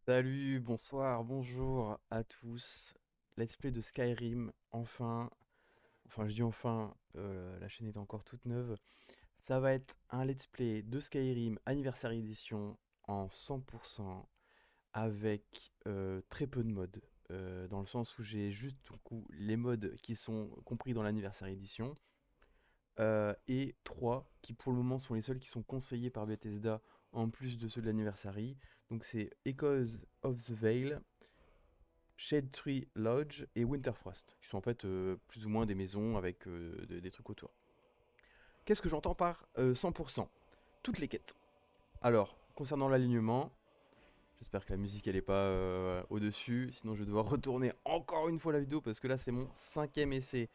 Salut, bonsoir, bonjour à tous. Let's play de Skyrim, enfin je dis enfin, la chaîne est encore toute neuve. Ça va être un let's play de Skyrim Anniversary Edition en 100% avec très peu de mods. Dans le sens où j'ai juste du coup, les mods qui sont compris dans l'Anniversary Edition et 3 qui pour le moment sont les seuls qui sont conseillés par Bethesda en plus de ceux de l'Anniversary. Donc c'est Echoes of the Veil, Shade Tree Lodge et Winterfrost, qui sont en fait plus ou moins des maisons avec des trucs autour. Qu'est-ce que j'entends par 100%? Toutes les quêtes. Alors, concernant l'alignement, j'espère que la musique elle est pas au-dessus, sinon je vais devoir retourner encore une fois la vidéo parce que là c'est mon cinquième essai.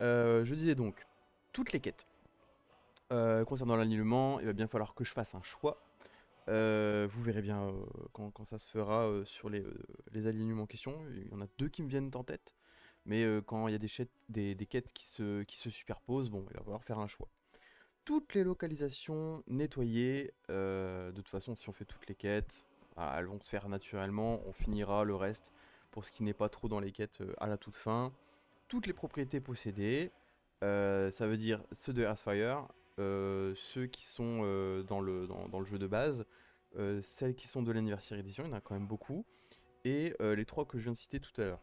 Je disais donc, toutes les quêtes. Concernant l'alignement, il va bien falloir que je fasse un choix. Vous verrez bien quand ça se fera sur les alignements en question. Il y en a deux qui me viennent en tête. Mais quand il y a des quêtes qui se superposent, bon, il va falloir faire un choix. Toutes les localisations nettoyées, de toute façon, si on fait toutes les quêtes, voilà, elles vont se faire naturellement. On finira le reste pour ce qui n'est pas trop dans les quêtes à la toute fin. Toutes les propriétés possédées, ça veut dire ceux de Earthfire, ceux qui sont dans le jeu de base, celles qui sont de l'Anniversary Edition, il y en a quand même beaucoup, et les trois que je viens de citer tout à l'heure.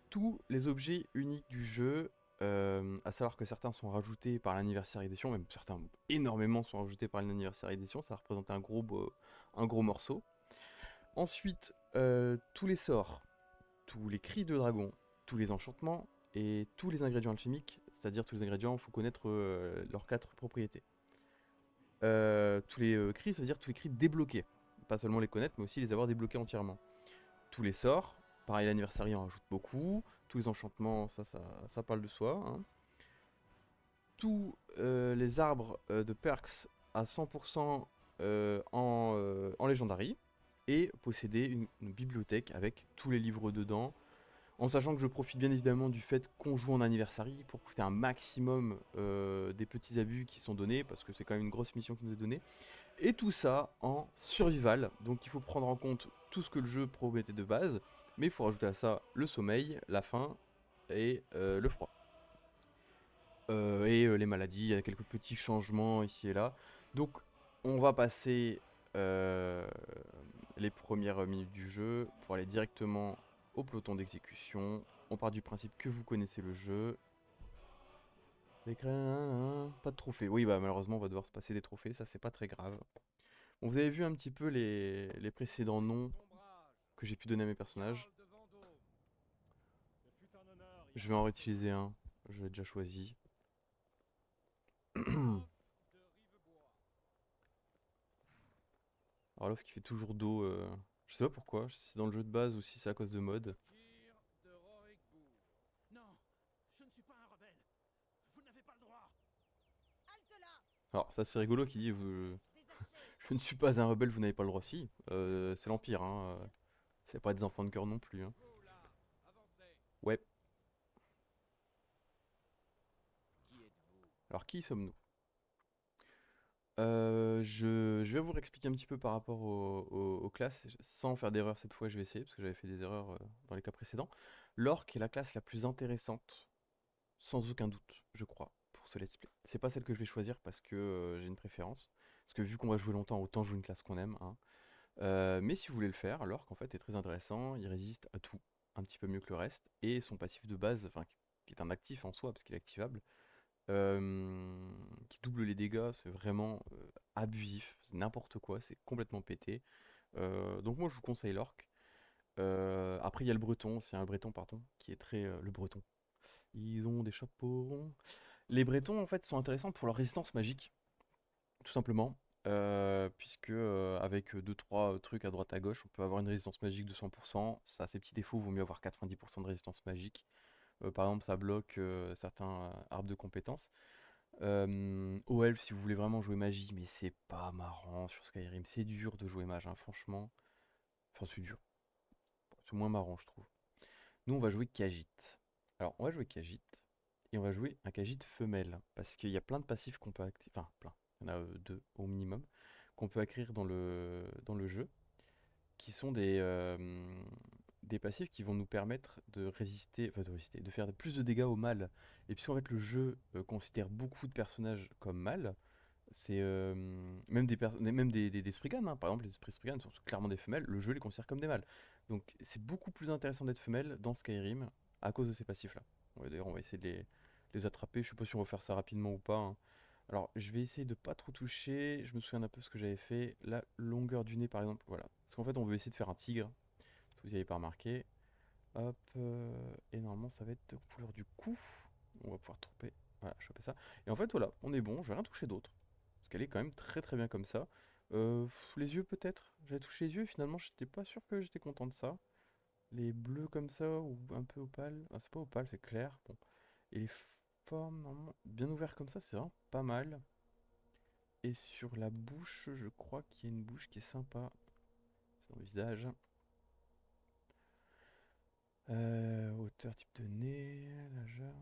Tous les objets uniques du jeu, à savoir que certains sont rajoutés par l'Anniversary Edition, même certains énormément sont rajoutés par l'Anniversary Edition, ça représente un gros morceau. Ensuite, tous les sorts, tous les cris de dragon, tous les enchantements et tous les ingrédients alchimiques, c'est-à-dire tous les ingrédients, il faut connaître leurs quatre propriétés. Tous les cris, ça veut dire tous les cris débloqués. Pas seulement les connaître, mais aussi les avoir débloqués entièrement. Tous les sorts, pareil l'anniversary en rajoute beaucoup. Tous les enchantements, ça parle de soi, hein. Tous les arbres de perks à 100% en Legendary. Et posséder une bibliothèque avec tous les livres dedans, en sachant que je profite bien évidemment du fait qu'on joue en anniversary pour profiter un maximum des petits abus qui sont donnés, parce que c'est quand même une grosse mission qui nous est donnée. Et tout ça en survival, donc il faut prendre en compte tout ce que le jeu promettait de base, mais il faut rajouter à ça le sommeil, la faim et le froid. Les maladies, il y a quelques petits changements ici et là. Donc on va passer euh, les premières minutes du jeu pour aller directement au peloton d'exécution. On part du principe que vous connaissez le jeu. Pas de trophées. Oui, bah malheureusement, on va devoir se passer des trophées, ça c'est pas très grave. Bon, vous avez vu un petit peu les précédents noms que j'ai pu donner à mes personnages. Je vais en réutiliser un, je l'ai déjà choisi. Alors l'offre qui fait toujours dos, je sais pas pourquoi, si c'est dans le jeu de base ou si c'est à cause de mode. Alors ça c'est rigolo qui dit vous, je ne suis pas un rebelle, vous n'avez pas le droit. Si, c'est l'Empire, hein. C'est pas des enfants de cœur non plus, hein. Ouais. Alors qui sommes-nous? Je vais vous expliquer un petit peu par rapport aux classes, sans faire d'erreur cette fois, je vais essayer, parce que j'avais fait des erreurs dans les cas précédents. L'orc est la classe la plus intéressante, sans aucun doute, je crois, pour ce let's play. C'est pas celle que je vais choisir parce que j'ai une préférence, parce que vu qu'on va jouer longtemps, autant jouer une classe qu'on aime, hein. Mais si vous voulez le faire, l'orc en fait est très intéressant, il résiste à tout, un petit peu mieux que le reste, et son passif de base, enfin qui est un actif en soi, parce qu'il est activable, qui double les dégâts, c'est vraiment abusif, c'est n'importe quoi, c'est complètement pété. Donc moi je vous conseille l'orc. Après il y a le breton, c'est un breton pardon, qui est très le breton. Ils ont des chapeaux ronds. Les bretons en fait sont intéressants pour leur résistance magique, tout simplement. Puisque avec deux trois trucs à droite à gauche, on peut avoir une résistance magique de 100%. Ça a ses petits défauts, vaut mieux avoir 90% de résistance magique. Par exemple, ça bloque certains arbres de compétences. Au elf, si vous voulez vraiment jouer magie, mais c'est pas marrant sur Skyrim. C'est dur de jouer mage, hein, franchement. Enfin, c'est dur. C'est moins marrant, je trouve. Nous, on va jouer Khajiit. Alors, on va jouer Khajiit. Et on va jouer un Khajiit femelle. Parce qu'il y a plein de passifs qu'on peut activer. Enfin, plein. Il y en a deux au minimum. Qu'on peut acquérir dans le jeu. qui sont des passifs qui vont nous permettre de résister, enfin de résister, de faire plus de dégâts au mal. Et puisqu'en fait le jeu considère beaucoup de personnages comme mal, c'est même des Spriggan, hein. Par exemple, les Spriggan sont clairement des femelles, le jeu les considère comme des mâles. Donc c'est beaucoup plus intéressant d'être femelle dans Skyrim à cause de ces passifs-là. Ouais, d'ailleurs, on va essayer de les attraper. Je sais pas si on va faire ça rapidement ou pas, hein. Alors, je vais essayer de pas trop toucher. Je me souviens un peu ce que j'avais fait. La longueur du nez, par exemple, voilà. Parce qu'en fait, on veut essayer de faire un tigre. Si vous n'y avez pas remarqué. Hop, et normalement, ça va être couleur du cou. On va pouvoir tromper. Voilà, choper ça. Et en fait, voilà, on est bon. Je vais rien toucher d'autre. Parce qu'elle est quand même très très bien comme ça. Les yeux, peut-être. J'avais touché les yeux et finalement, j'étais pas sûr que j'étais content de ça. Les bleus comme ça, ou un peu opale. Ah, c'est pas opale, c'est clair. Bon. Et les formes, normalement, bien ouvertes comme ça, c'est vraiment pas mal. Et sur la bouche, je crois qu'il y a une bouche qui est sympa. C'est dans le visage. Hauteur, type de nez, largeur,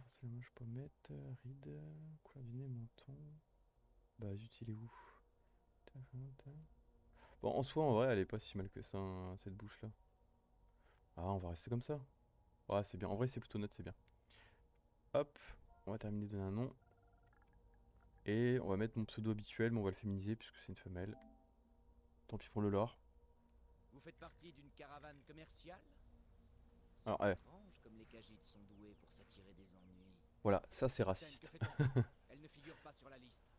c'est la moche pommette, ride, couleur du nez, menton. Bah, zut, il est où? Bon, en soi, en vrai, elle est pas si mal que ça, hein, cette bouche-là. Ah, on va rester comme ça. Ouais, c'est bien. En vrai, c'est plutôt neutre, c'est bien. Hop, on va terminer de donner un nom. Et on va mettre mon pseudo habituel, mais on va le féminiser puisque c'est une femelle. Tant pis pour le lore. Vous faites partie d'une caravane commerciale? Alors, C'est étrange comme les Khajiits sont doués pour s'attirer des ennuis. voilà, ça c'est Capitaine, que raciste. fait-on? Elle ne figure pas sur la liste.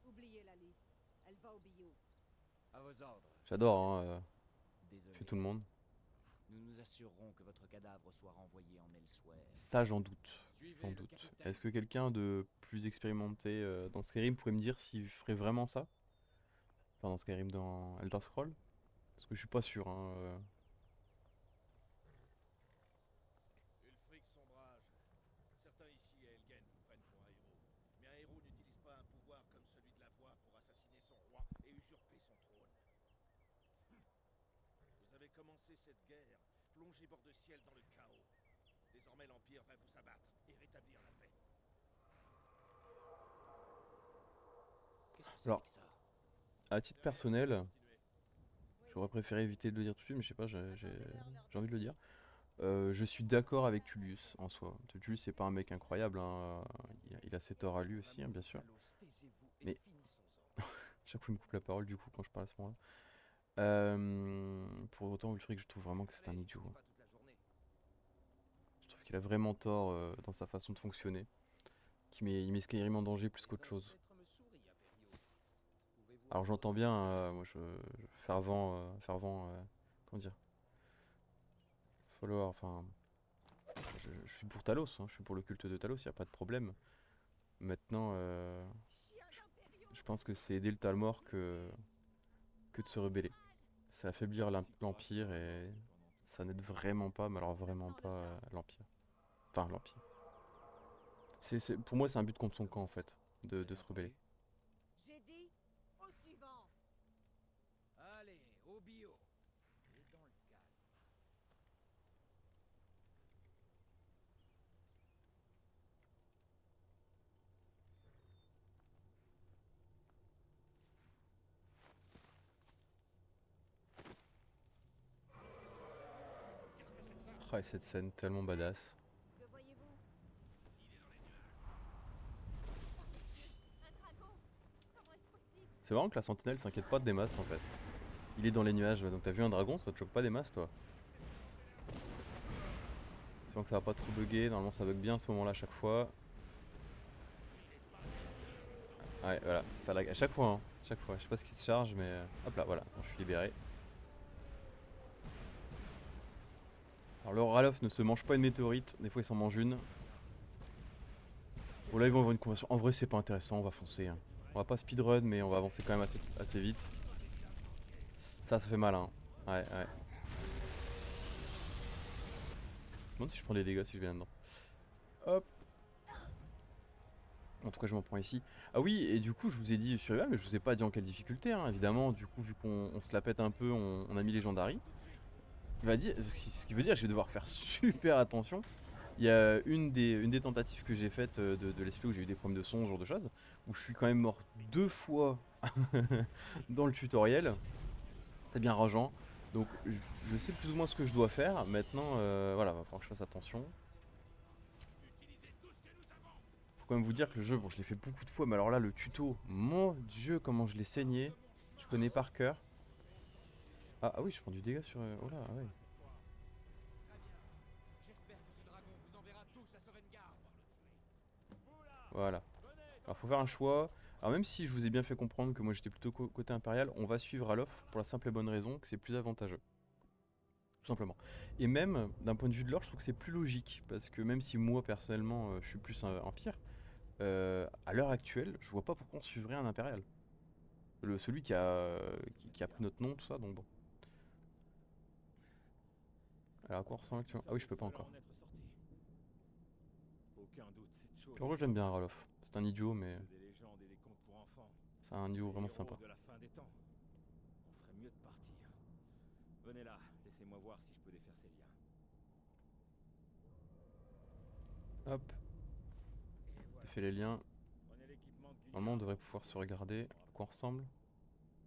Oubliez la liste. Elle va au bio. À vos ordres. J'adore, hein, fait Désolé. tout le monde. Nous nous assurerons que votre cadavre soit renvoyé en Elsewhere. Ça, j'en doute. Suivez J'en le doute. capitaine. Est-ce que quelqu'un de plus expérimenté dans Skyrim pourrait me dire s'il ferait vraiment ça? Enfin, dans Skyrim, dans Elder Scrolls? Parce que je suis pas sûr, hein. Ulfric Sombrage. Certains ici à Elgen vous prennent pour un héros. Mais un héros n'utilise pas un pouvoir comme celui de la voix pour assassiner son roi et usurper son trône. Vous avez commencé cette guerre, plongé bord de ciel dans le chaos. Désormais l'Empire va vous abattre et rétablir la paix. Qu'est-ce que Alors, c'était que ça? à titre Derrière, personnel, continuez. j'aurais préféré éviter de le dire tout de suite, mais je sais pas, j'ai envie de le dire. Je suis d'accord avec Tullius en soi. Tullius, c'est pas un mec incroyable, hein. Il a ses torts à lui aussi, hein, bien sûr. Mais chaque fois, il me coupe la parole du coup quand je parle à ce moment-là. Pour autant, Ulfric, je trouve vraiment que c'est un Allez, idiot, c'est hein. pas toute la journée. Je trouve qu'il a vraiment tort dans sa façon de fonctionner. Il met Skyrim en danger plus Les qu'autre chose. ancêtres me sourient, Imperio. Pouvez-vous Alors encore j'entends bien, revenir? moi fervent, comment dire, follower, enfin, je suis pour Talos, hein, je suis pour le culte de Talos, y a pas de problème. Maintenant, je pense que c'est aider le Talmor que de se rebeller. C'est affaiblir l'Empire et ça n'aide vraiment pas, mais alors vraiment pas l'Empire. Enfin, l'Empire. Pour moi, c'est un but contre son camp en fait, Vous de avez se rebeller. entendu? J'ai dit au suivant. Allez, au bio. Et dans le calme. Oh, et cette scène tellement badass. Que voyez-vous? Un dragon. Comment est-ce possible? C'est marrant que la sentinelle s'inquiète pas des masses en fait. Il est dans les nuages, donc t'as vu un dragon, ça te choque pas des masses toi? Tu vois que ça va pas trop bugger, normalement ça bug bien à ce moment là à chaque fois. Ouais, voilà, ça lag à chaque fois, hein. Chaque fois. Je sais pas ce qui se charge, mais hop là, voilà, bon, je suis libéré. Alors le Ralof ne se mange pas une météorite, des fois il s'en mange une. Bon là ils vont avoir une conversion. En vrai c'est pas intéressant, on va foncer, hein. On va pas speedrun, mais on va avancer quand même assez vite. Ça fait mal, hein. Ouais, ouais. Je me demande si je prends des dégâts si je viens dedans. Hop. En tout cas je m'en prends ici. Ah oui, et du coup je vous ai dit survival, mais je vous ai pas dit en quelle difficulté, hein. Évidemment, du coup vu qu'on se la pète un peu, on a mis Légendary. Ce qui veut dire que je vais devoir faire super attention. Il y a une des tentatives que j'ai faites de l'esprit où j'ai eu des problèmes de son, ce genre de choses, où je suis quand même mort 2 fois dans le tutoriel. C'est bien rageant. Donc je sais plus ou moins ce que je dois faire. Maintenant, voilà, va falloir que je fasse attention. Faut quand même vous dire que le jeu, bon, je l'ai fait beaucoup de fois, mais alors là, le tuto, mon dieu, comment je l'ai saigné. Je connais par cœur. Ah oui, je prends du dégât sur... oh là, ah ouais. Très bien. J'espère que ce dragon vous enverra tous à Sovngarde. Voilà. Alors faut faire un choix. Alors même si je vous ai bien fait comprendre que moi j'étais plutôt côté impérial, on va suivre Alof pour la simple et bonne raison que c'est plus avantageux. Tout simplement. Et même d'un point de vue de l'or, je trouve que c'est plus logique. Parce que même si moi personnellement je suis plus un empire, à l'heure actuelle, je vois pas pourquoi on suivrait un impérial. Celui qui a pris notre nom, tout ça, donc bon. Alors à quoi on ressemble actuellement? Ah oui, je peux pas encore. Aucun doute, cette chose Puis en gros, j'aime bien Ralof. C'est un idiot, mais ceux des légendes et des contes pour enfants. c'est un idiot vraiment Les sympa. héros de la fin des temps. On ferait mieux de partir. Venez là, laissez-moi voir si je peux défaire ces liens. Hop, Et on voilà. fait les liens. Prenez l'équipement de Gunnar. Normalement, on devrait pouvoir se regarder à quoi on ressemble.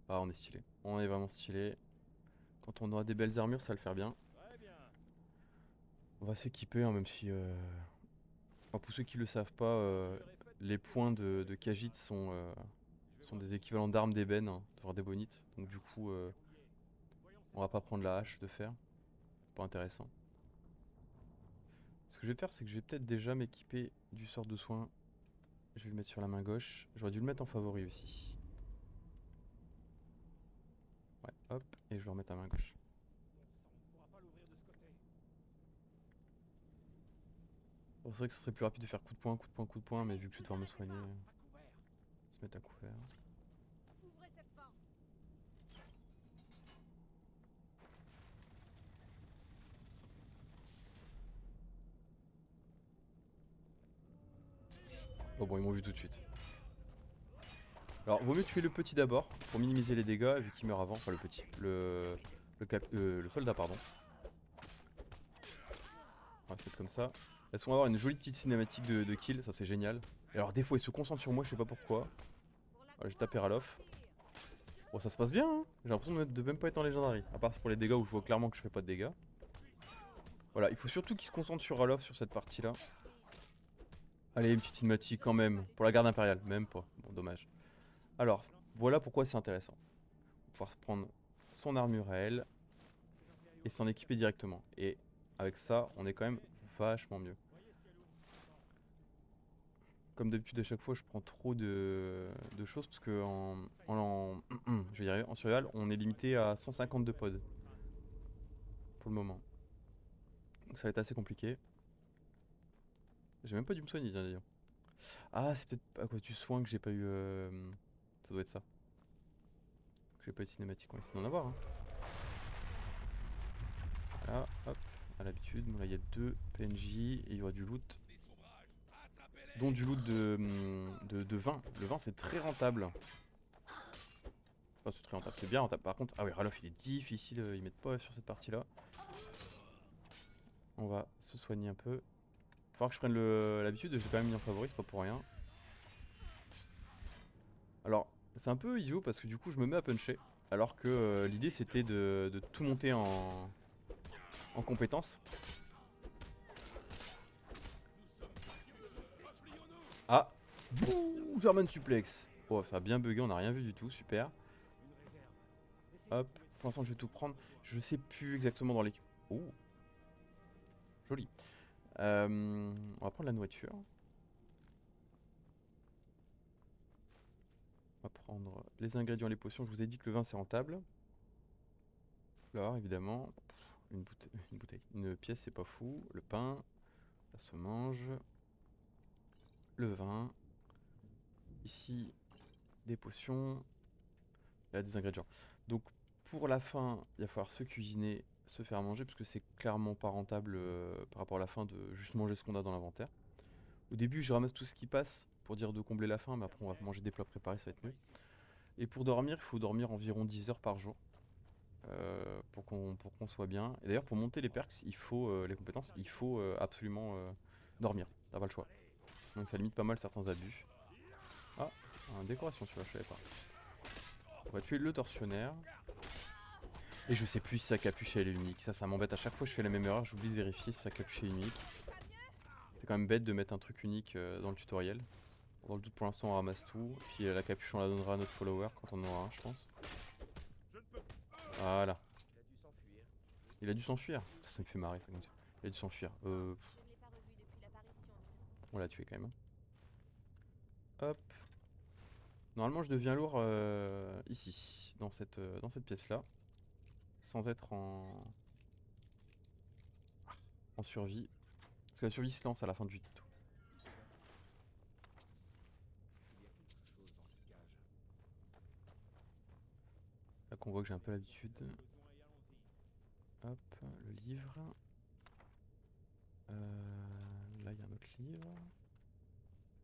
Ah, on est stylé. On est vraiment stylé. Quand on aura des belles armures, ça va le faire bien. Très bien. On va s'équiper, hein, même si... enfin, pour ceux qui le savent pas, les points de Khajiit sont des équivalents d'armes d'ébène, hein, voire d'ébonite. Donc du coup, on va pas prendre la hache de fer. Pas intéressant. Ce que je vais faire, c'est que je vais peut-être déjà m'équiper du sort de soin. Je vais le mettre sur la main gauche. J'aurais dû le mettre en favori aussi. Ouais, hop, et je vais remettre à main gauche. On pourra pas l'ouvrir de ce côté. Bon, c'est vrai que ce serait plus rapide de faire coup de poing, coup de poing, coup de poing, mais vu que je vais devoir me soigner, À couvert. se mettre à couvert. Ouvrez cette porte. Oh bon, ils m'ont vu tout de suite. Alors, vaut mieux tuer le petit d'abord, pour minimiser les dégâts, vu qu'il meurt avant. Enfin, le petit. Le soldat, pardon. On va faire comme ça. Elles vont avoir une jolie petite cinématique de kill, ça c'est génial. Et alors, des fois, ils se concentrent sur moi, je sais pas pourquoi. Voilà, j'ai tapé Ralof. Bon, ça se passe bien, hein. J'ai l'impression de même pas être en légendary. À part pour les dégâts où je vois clairement que je fais pas de dégâts. Voilà, il faut surtout qu'ils se concentrent sur Ralof sur cette partie-là. Allez, une petite cinématique quand même. Pour la garde impériale, même pas. Bon, dommage. Alors, voilà pourquoi c'est intéressant. On va pouvoir se prendre son armure à elle et s'en équiper directement. Et avec ça, on est quand même vachement mieux. Comme d'habitude, à chaque fois, je prends trop de choses parce que je vais y arriver, en survival, on est limité à 152 pods pour le moment. Donc ça va être assez compliqué. J'ai même pas dû me soigner, d'ailleurs. Ah, c'est peut-être à cause du soin que j'ai pas eu. Ça doit être ça. Que j'ai pas eu de cinématique. On va essayer d'en avoir. Hein. Voilà, hop, à l'habitude. Bon, là, il y a 2 PNJ et il y aura du loot. Dont du loot de vin. Le vin, c'est très rentable. Enfin, c'est très rentable, c'est bien rentable. Par contre, ah oui, Ralof, il est difficile. Ils mettent pas sur cette partie-là. On va se soigner un peu. Faut falloir que je prenne l'habitude. J'ai quand même mis en favori, c'est pas pour rien. Alors, c'est un peu idiot parce que du coup, je me mets à puncher. Alors que l'idée, c'était de tout monter en compétence. Ah, bouh, German suplex. Oh, ça a bien bugué, on n'a rien vu du tout, super. Hop, pour l'instant je vais tout prendre. Je sais plus exactement dans l'équipe. Oh, joli. On va prendre la nourriture. On va prendre les ingrédients, les potions. Je vous ai dit que le vin c'est rentable. L'or évidemment. Une bouteille. Une pièce c'est pas fou. Le pain, ça se mange. Le vin. Ici, des potions. Là, des ingrédients. Donc, pour la fin, il va falloir se cuisiner, se faire manger, parce que c'est clairement pas rentable par rapport à la fin de juste manger ce qu'on a dans l'inventaire. Au début, je ramasse tout ce qui passe pour dire de combler la faim, mais après, on va manger des plats préparés, ça va être mieux. Et pour dormir, il faut dormir environ 10 heures par jour pour qu'on soit bien. Et d'ailleurs, pour monter les perks, il faut les compétences, il faut absolument dormir. T'as pas le choix. Donc, ça limite pas mal certains abus. Ah, une décoration, tu vois, je savais pas. On va tuer le tortionnaire. Et je sais plus si sa capuche elle est unique. Ça m'embête à chaque fois que je fais la même erreur. J'oublie de vérifier si sa capuche est unique. C'est quand même bête de mettre un truc unique dans le tutoriel. Dans le doute, pour l'instant, on ramasse tout. Puis la capuche, on la donnera à notre follower quand on en aura un, je pense. Voilà. Il a dû s'enfuir. Il a dû s'enfuir. Ça me fait marrer, ça. Il a dû s'enfuir. Je ne l'ai pas revu depuis l'apparition de ce... On l'a tué quand même. Hop. Normalement, je deviens lourd ici, dans cette pièce-là. Sans être en survie. Parce que la survie se lance à la fin du tuto. Là qu'on voit que j'ai un peu l'habitude. Hop, le livre. Là, il y a un autre livre.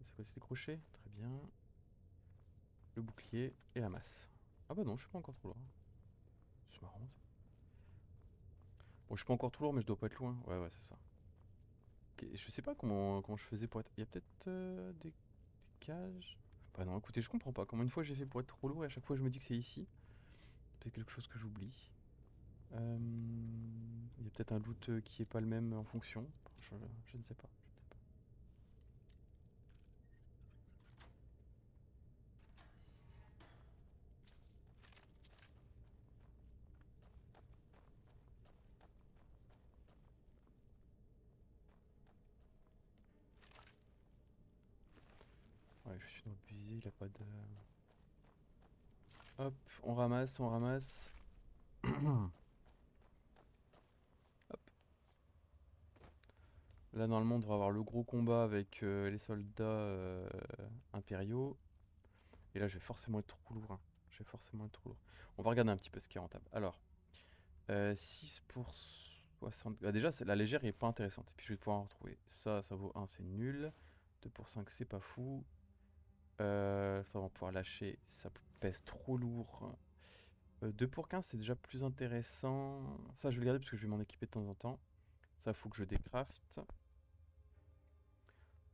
C'est quoi, c'est des crochets? Très bien. Le bouclier et la masse. Ah bah non, je suis pas encore trop loin. C'est marrant ça. Bon, je suis pas encore trop lourd, mais je dois pas être loin. Ouais, c'est ça. Ok, je sais pas comment je faisais pour être... Il y a peut-être des cages. Bah non, écoutez, je comprends pas. Comment une fois j'ai fait pour être trop lourd et à chaque fois je me dis que c'est ici. C'est quelque chose que j'oublie. Il y a peut-être un loot qui est pas le même en fonction. Je ne sais pas. Ouais, je suis dans le busy, il a pas de... Hop, on ramasse. Hop. Là, normalement, on devrait avoir le gros combat avec les soldats impériaux. Et là, je vais forcément être trop lourd. Hein. Je vais forcément être trop lourd. On va regarder un petit peu ce qui est rentable. Alors, 6 pour 60... Bah déjà, la légère est pas intéressante. Et puis, je vais pouvoir en retrouver. Ça vaut 1, c'est nul. 2 pour 5, c'est pas fou. Ça, on va pouvoir lâcher. Ça pèse trop lourd. 2 pour 15, c'est déjà plus intéressant. Ça, je vais le garder parce que je vais m'en équiper de temps en temps. Ça, faut que je décraft.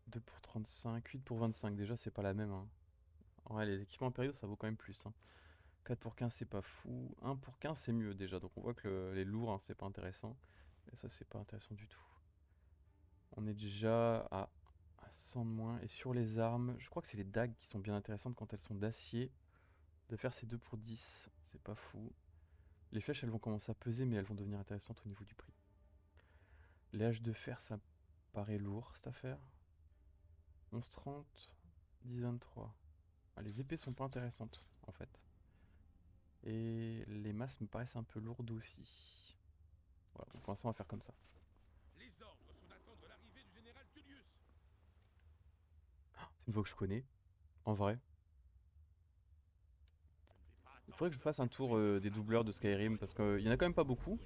2 pour 35, 8 pour 25. Déjà, c'est pas la même. Hein. Ouais, les équipements impériaux, ça vaut quand même plus. Hein. 4 pour 15, c'est pas fou. 1 pour 15, c'est mieux déjà. Donc, on voit que les lourds, hein, c'est pas intéressant. Et ça, c'est pas intéressant du tout. On est déjà à 100 de moins. Et sur les armes, je crois que c'est les dagues qui sont bien intéressantes quand elles sont d'acier. De faire ces 2 pour 10, c'est pas fou. Les flèches, elles vont commencer à peser, mais elles vont devenir intéressantes au niveau du prix. Les haches de fer, ça paraît lourd, cette affaire. 11,30, 10,23. Ah, les épées sont pas intéressantes, en fait. Et les masses me paraissent un peu lourdes aussi. Voilà, pour l'instant, on va faire comme ça. Les ordres sont d'attendre l'arrivée du général Tullius. C'est une voix que je connais, en vrai. Il faudrait que je fasse un tour des doubleurs de Skyrim, parce qu'il y en a quand même pas beaucoup.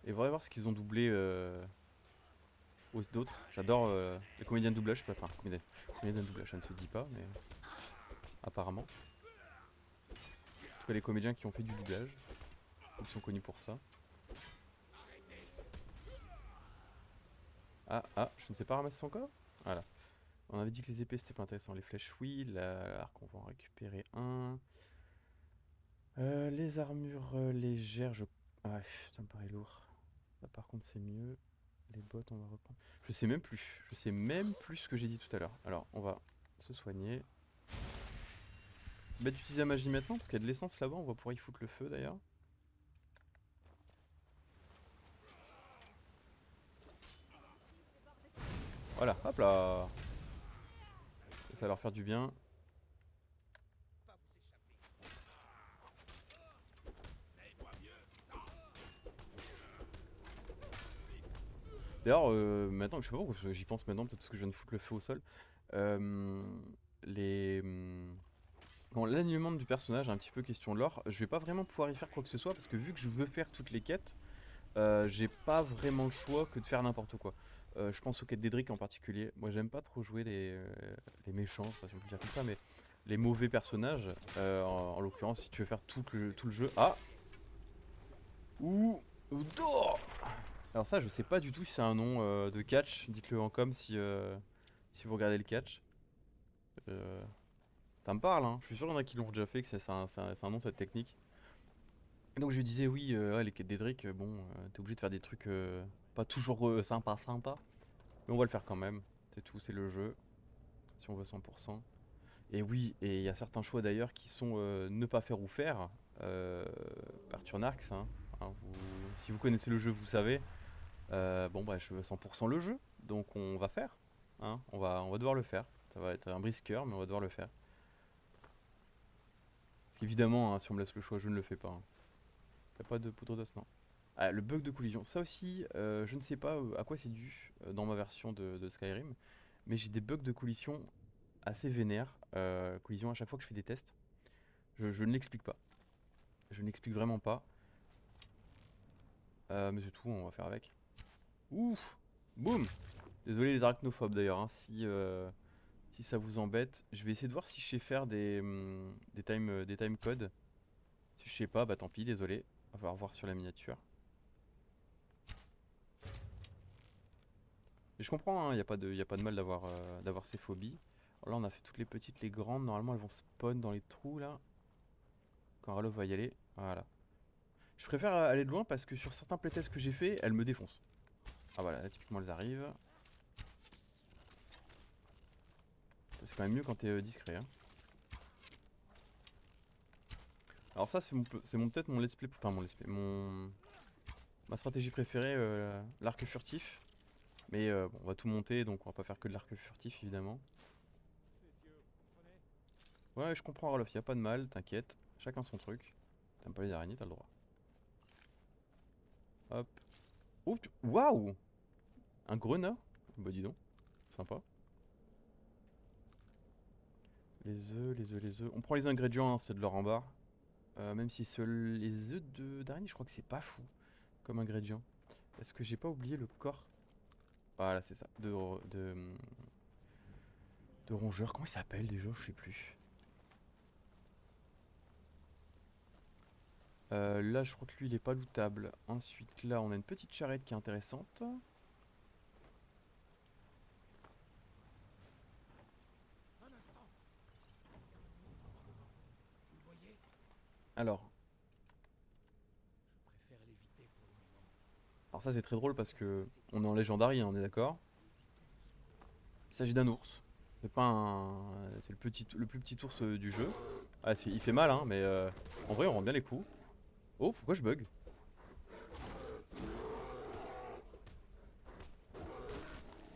Et on va voir ce qu'ils ont doublé d'autres. J'adore les comédiens de doublage, je sais pas, enfin, comédiens de doublage, ça ne se dit pas, mais apparemment. En tout cas, les comédiens qui ont fait du doublage, ils sont connus pour ça. Ah, je ne sais pas ramasser son corps. Voilà. On avait dit que les épées c'était pas intéressant. Les flèches, oui. L'arc, on va en récupérer un. Les armures légères, Ah, ça me paraît lourd. Là, par contre, c'est mieux. Les bottes, on va reprendre. Je sais même plus. Je sais même plus ce que j'ai dit tout à l'heure. Alors, on va se soigner. Bête d'utiliser la magie maintenant, parce qu'il y a de l'essence là-bas. On va pouvoir y foutre le feu d'ailleurs. Voilà, hop là. Ça va leur faire du bien. D'ailleurs, maintenant, je sais pas pourquoi j'y pense maintenant, peut-être parce que je viens de foutre le feu au sol. Les... Bon, l'alignement du personnage, un petit peu question lore. Je vais pas vraiment pouvoir y faire quoi que ce soit, parce que vu que je veux faire toutes les quêtes, j'ai pas vraiment le choix que de faire n'importe quoi. Je pense aux quêtes d'Edric en particulier. Moi, j'aime pas trop jouer les méchants, je sais pas si on peut dire comme ça, mais les mauvais personnages. En l'occurrence, si tu veux faire tout le jeu... Ah Ou... Dehors. Alors ça, je sais pas du tout si c'est un nom de catch. Dites-le en com si vous regardez le catch. Ça me parle, hein. Je suis sûr qu'il y en a qui l'ont déjà fait, que c'est un nom cette technique. Et donc je lui disais oui, ouais, les quêtes d'Edric, bon, t'es obligé de faire des trucs pas toujours sympa. Mais on va le faire quand même. C'est tout, c'est le jeu. Si on veut 100%. Et oui, et il y a certains choix d'ailleurs qui sont ne pas faire ou faire. Euh, par Turnarx, hein. Hein, si vous connaissez le jeu, vous savez. Bon bah je veux 100% le jeu, donc on va faire. Hein, on va devoir le faire. Ça va être un brisqueur, mais on va devoir le faire. Parce qu'évidemment, hein, si on me laisse le choix, je ne le fais pas. Hein. Y a pas de poudre d'os, non. Ah, le bug de collision. Ça aussi, je ne sais pas à quoi c'est dû dans ma version de Skyrim. Mais j'ai des bugs de collision assez vénères. Collision à chaque fois que je fais des tests. Je ne l'explique pas. Je ne l'explique vraiment pas. Mais c'est tout, on va faire avec. Ouf! Boum! Désolé les arachnophobes d'ailleurs, hein, si ça vous embête. Je vais essayer de voir si je sais faire des time codes. Si je sais pas, bah tant pis, désolé. On va falloir voir sur la miniature. Mais je comprends, il n'y a pas de mal d'avoir ces phobies. Alors là, on a fait toutes les petites, les grandes. Normalement, elles vont spawn dans les trous là. Quand Ralof va y aller. Voilà. Je préfère aller de loin parce que sur certains playtests que j'ai fait, elles me défoncent. Ah voilà, là, typiquement, elles arrivent. C'est quand même mieux quand t'es discret. Hein. Alors ça, c'est peut-être mon let's play. Enfin, mon let's play. Ma stratégie préférée, l'arc furtif. Mais bon, on va tout monter, donc on va pas faire que de l'arc furtif, évidemment. Ouais, je comprends, Ralof, y a pas de mal, t'inquiète. Chacun son truc. T'aimes pas les araignées, t'as le droit. Hop. Oh, waouh! Un grenat? Bah dis donc, sympa. Les œufs, les œufs, les œufs. On prend les ingrédients, hein, c'est de l'or en barre. Même si les œufs d'araignée, je crois que c'est pas fou comme ingrédient. Est-ce que j'ai pas oublié le corps? Voilà, c'est ça. De rongeur. Comment il s'appelle déjà? Je sais plus. Là, je crois que lui, il est pas lootable. Ensuite, là, on a une petite charrette qui est intéressante. Un instant. Vous le voyez? Alors, Je préfère l'éviter pour le moment. alors ça, c'est très drôle parce que on est en légendary, hein, on est d'accord. Il s'agit d'un ours. C'est pas un. C'est le plus petit ours du jeu. Ah, il fait mal, hein, mais en vrai, on rend bien les coups. Oh, pourquoi je bug?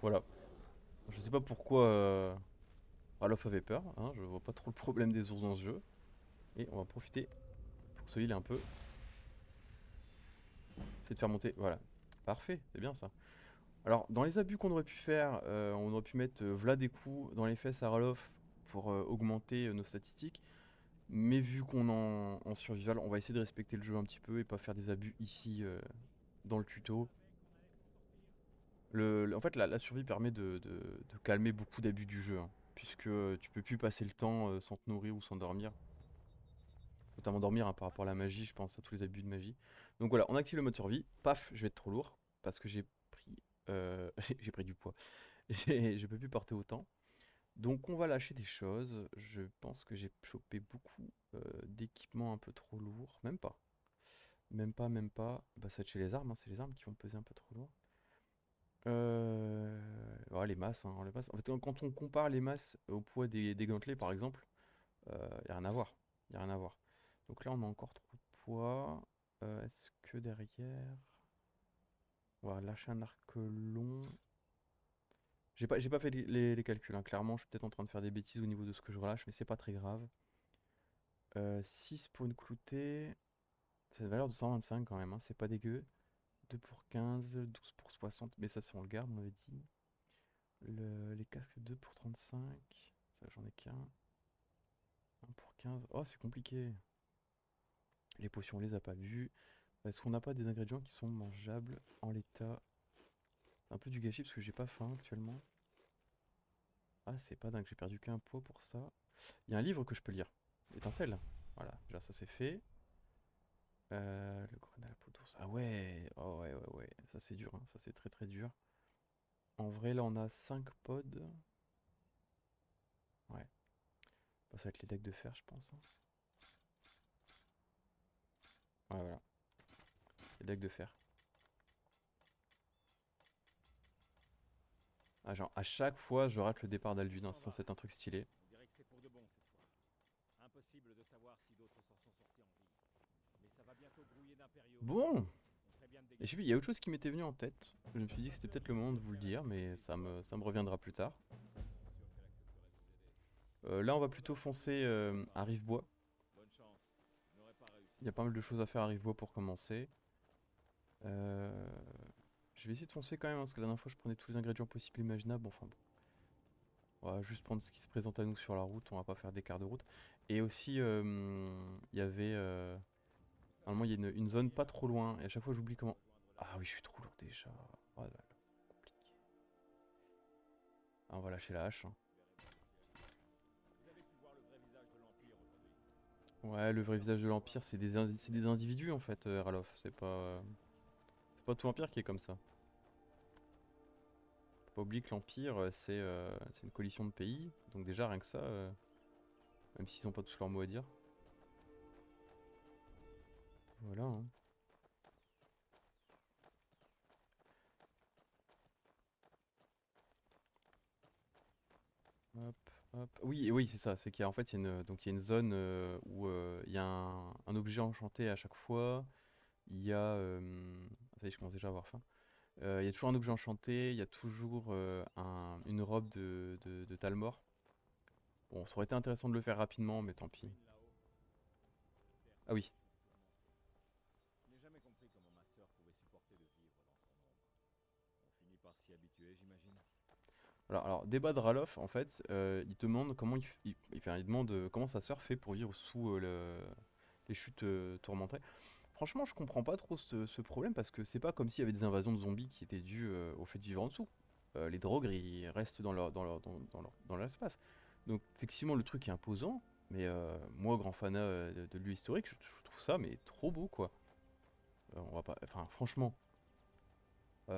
Voilà. Je sais pas pourquoi Ralof avait peur, hein, je vois pas trop le problème des ours dans ce jeu. Et on va profiter pour se healer un peu. C'est de faire monter, voilà. Parfait, c'est bien ça. Alors, dans les abus qu'on aurait pu faire, on aurait pu mettre v'là des coups dans les fesses à Ralof pour augmenter nos statistiques. Mais vu qu'on est en survival, on va essayer de respecter le jeu un petit peu et pas faire des abus ici dans le tuto. En fait, la survie permet de calmer beaucoup d'abus du jeu, hein, puisque tu peux plus passer le temps sans te nourrir ou sans dormir. Notamment dormir hein, par rapport à la magie, je pense à tous les abus de magie. Donc voilà, on active le mode survie. Paf, je vais être trop lourd parce que j'ai pris, j'ai pris du poids. Je peux plus porter autant. Donc on va lâcher des choses. Je pense que j'ai chopé beaucoup d'équipements un peu trop lourds. Même pas. Même pas, même pas. Bah ça va être chez les armes, hein, c'est les armes qui vont peser un peu trop lourd. Ouais, les masses, hein, les masses. En fait, quand on compare les masses au poids des gantelets, par exemple, y a rien à voir. Y a rien à voir. Donc là, on a encore trop de poids. Est-ce que derrière... On va lâcher un arc long. J'ai pas fait les calculs, hein. Clairement, je suis peut-être en train de faire des bêtises au niveau de ce que je relâche, mais c'est pas très grave. 6 pour une cloutée. C'est une valeur de 125 quand même, hein, c'est pas dégueu. 2 pour 15, 12 pour 60, mais ça, c'est on le garde, on avait dit. Les casques 2 pour 35. Ça, j'en ai qu'un. 1 pour 15. Oh, c'est compliqué. Les potions, on les a pas vues. Est-ce qu'on n'a pas des ingrédients qui sont mangeables en l'état? C'est un peu du gâchis parce que j'ai pas faim actuellement. Ah, c'est pas dingue, j'ai perdu qu'un poids pour ça. Il y a un livre que je peux lire. Étincelle. Voilà, déjà ça c'est fait. Le grenat à la peau d'ours. Ah ouais, oh ouais, ouais, ouais. Ça c'est dur, hein. Ça c'est très très dur. En vrai, là on a 5 pods. Ouais. Bon, ça va être les decks de fer, je pense, hein. Ouais, voilà. Les decks de fer. Ah, genre, à chaque fois, je rate le départ d'Alduin. C'est censé être un truc stylé. On dirait que c'est pour de bon cette fois. Impossible de savoir si d'autres s'en sont sortis en vie. Mais ça va bientôt grouiller d'impériaux. Bon! On ferait bien de Et je sais dégager. plus, il y a autre chose qui m'était venu en tête. Je me suis dit que c'était peut-être le moment de vous le dire, mais ça me reviendra plus tard. Sûr qu'elle accepterait de vous aider. Là, on va plutôt foncer à Rivebois. Bonne chance. On n'aurait pas réussi. Il y a pas mal de choses à faire à Rivebois pour commencer. Euh, Je vais essayer de foncer quand même, hein, parce que la dernière fois, je prenais tous les ingrédients possibles et imaginables. Enfin bon. On va juste prendre ce qui se présente à nous sur la route, on va pas faire d'écart de route. Et aussi, il y avait... normalement, il y a une zone pas trop loin, et à chaque fois, j'oublie comment... Ah oui, je suis trop lourd déjà. Oh là là, c'est compliqué. Ah, on va lâcher la hache, hein. Vous avez pu voir le vrai visage de l'Empire aujourd'hui. Ouais, le vrai visage de l'Empire, c'est c'est des individus en fait, Ralof. C'est pas tout l'Empire qui est comme ça. Faut pas oublier que l'Empire, c'est une coalition de pays. Donc déjà, rien que ça, même s'ils ont pas tous leur mot à dire. Voilà, hein. Hop, hop. Oui, oui, c'est ça. C'est qu'il y a en fait, donc il y a une zone où il y a un objet enchanté à chaque fois. Il y a, ça y est, je commence déjà à avoir faim. Il y a toujours un objet enchanté. Il y a toujours une robe de Talmor. Bon, ça aurait été intéressant de le faire rapidement, mais tant pis. Ruine là-haut. Ah oui. Je n'ai jamais compris comment ma sœur pouvait supporter de vivre dans son ombre. On finit par s'y habituer, j'imagine. Alors, débat de Ralof, en fait, il demande comment enfin, il demande comment sa sœur fait pour vivre sous les chutes tourmentées. Franchement, je comprends pas trop ce problème parce que c'est pas comme s'il y avait des invasions de zombies qui étaient dues au fait de vivre en dessous. Les Draugr, ils restent dans leur espace. Donc, effectivement, le truc est imposant, mais moi, grand fanat de lieu historique, je trouve ça mais trop beau, quoi. On va pas, enfin, franchement, oh,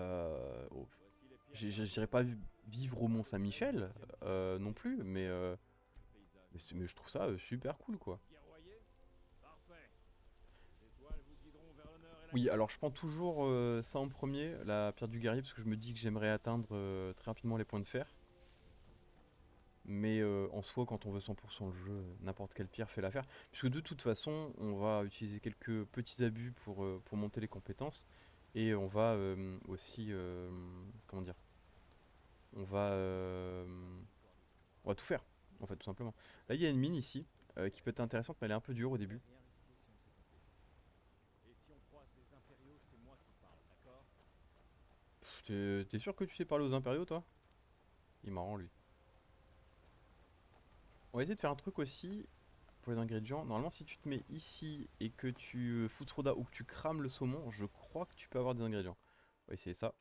Voici les pierres j'irai pas vivre au Mont Saint-Michel non plus, mais je trouve ça super cool, quoi. guerroyer. Parfait. Les étoiles vous guideront vers l'honneur et la Oui, gloire. alors je prends toujours ça en premier, la pierre du guerrier, parce que je me dis que j'aimerais atteindre très rapidement les points de fer. Mais en soi, quand on veut 100% le jeu, n'importe quelle pierre fait l'affaire. Puisque de toute façon, on va utiliser quelques petits abus pour monter les compétences. Et on va aussi, comment dire, on va, euh, on va tout faire, en fait, tout simplement. Là, il y a une mine ici, qui peut être intéressante, mais elle est un peu dure au On va début. rien risquer si on fait tomber. Et si on croise des impériaux, c'est moi qui parle, d'accord? T'es sûr que tu sais parler aux impériaux, toi? Il est marrant, lui. On va essayer de faire un truc aussi pour les ingrédients. Normalement, si tu te mets ici et que tu fous trop d'eau ou que tu crames le saumon, je crois que tu peux avoir des ingrédients. On va essayer ça.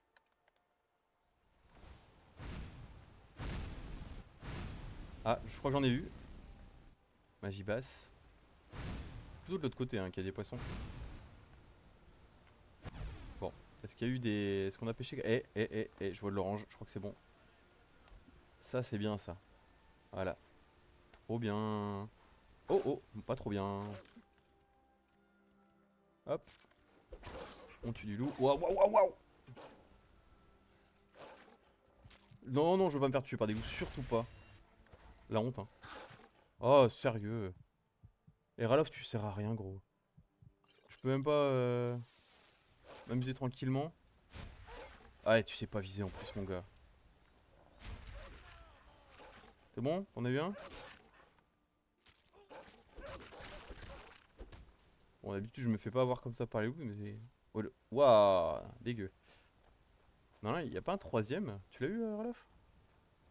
Ah, je crois que j'en ai eu. Magie basse. Plutôt de l'autre côté, hein, qu'il y a des poissons. Bon, est-ce qu'il y a eu des... Est-ce qu'on a pêché... Je vois de l'orange, je crois que c'est bon. Ça, c'est bien, ça. Voilà. Trop bien. Oh, oh, pas trop bien. Hop. On tue du loup. Waouh, waouh, waouh, waouh. Non, non, je veux pas me faire tuer par des loups, surtout pas. La honte, hein. Oh, sérieux. Et Ralof, tu sers à rien, gros. Je peux même pas m'amuser tranquillement. Ah ouais, tu sais pas viser en plus, mon gars. C'est bon? T'en as eu un? Bon, d'habitude, je me fais pas avoir comme ça par les loups, mais... Oh, Waouh, dégueu. Non, là, il y a pas un troisième? Tu l'as eu, Ralof?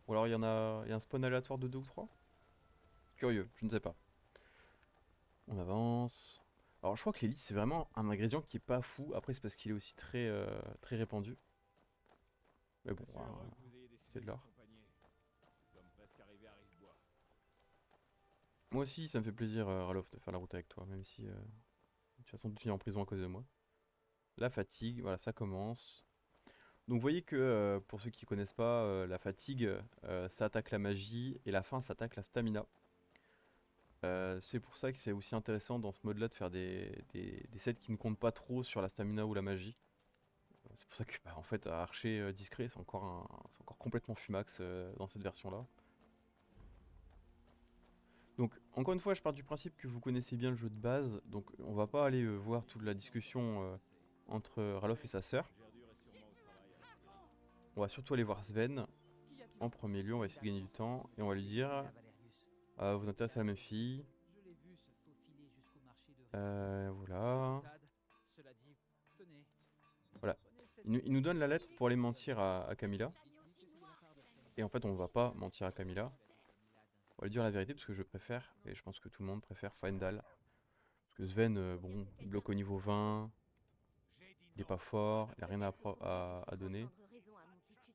Ou alors il y a un spawn aléatoire de 2 ou 3? Curieux, je ne sais pas. On avance. Alors, je crois que l'hélice, c'est vraiment un ingrédient qui est pas fou. Après, c'est parce qu'il est aussi très répandu. Mais bon, Je suis heureux que vous ayez c'est décidé de de l'art. m'accompagner. Nous sommes presque arrivés à Rivebois. Moi aussi, ça me fait plaisir, Ralof, de faire la route avec toi, même si de toute façon, tu finis en prison à cause de moi. La fatigue, voilà, ça commence. Donc, vous voyez que pour ceux qui connaissent pas, la fatigue, ça attaque la magie et la faim, ça attaque la stamina. C'est pour ça que c'est aussi intéressant dans ce mode-là de faire des sets qui ne comptent pas trop sur la stamina ou la magie. C'est pour ça que bah, en fait archer discret c'est encore complètement fumax dans cette version-là. Donc encore une fois je pars du principe que vous connaissez bien le jeu de base, donc on va pas aller voir toute la discussion entre Ralof et sa sœur. Gerdur est sûrement au travail à la scierie. On va surtout aller voir Sven. En premier lieu on va essayer de gagner du temps et on va lui dire vous intéressez à la même fille. Je l'ai vu se faufiler jusqu'au marché de Voilà. Cela dit, tenez. Voilà. Prenez cette Il nous donne la lettre pour aller mentir à Camilla. Dites que c'est de la part de Fenrir. Et en fait on va pas mentir à Camilla. On va lui dire la vérité parce que je préfère, et je pense que tout le monde préfère Faendal. Parce que Sven, bon, il bloque au niveau 20, il est pas fort, il a rien à donner. Entendre raison à mon titude.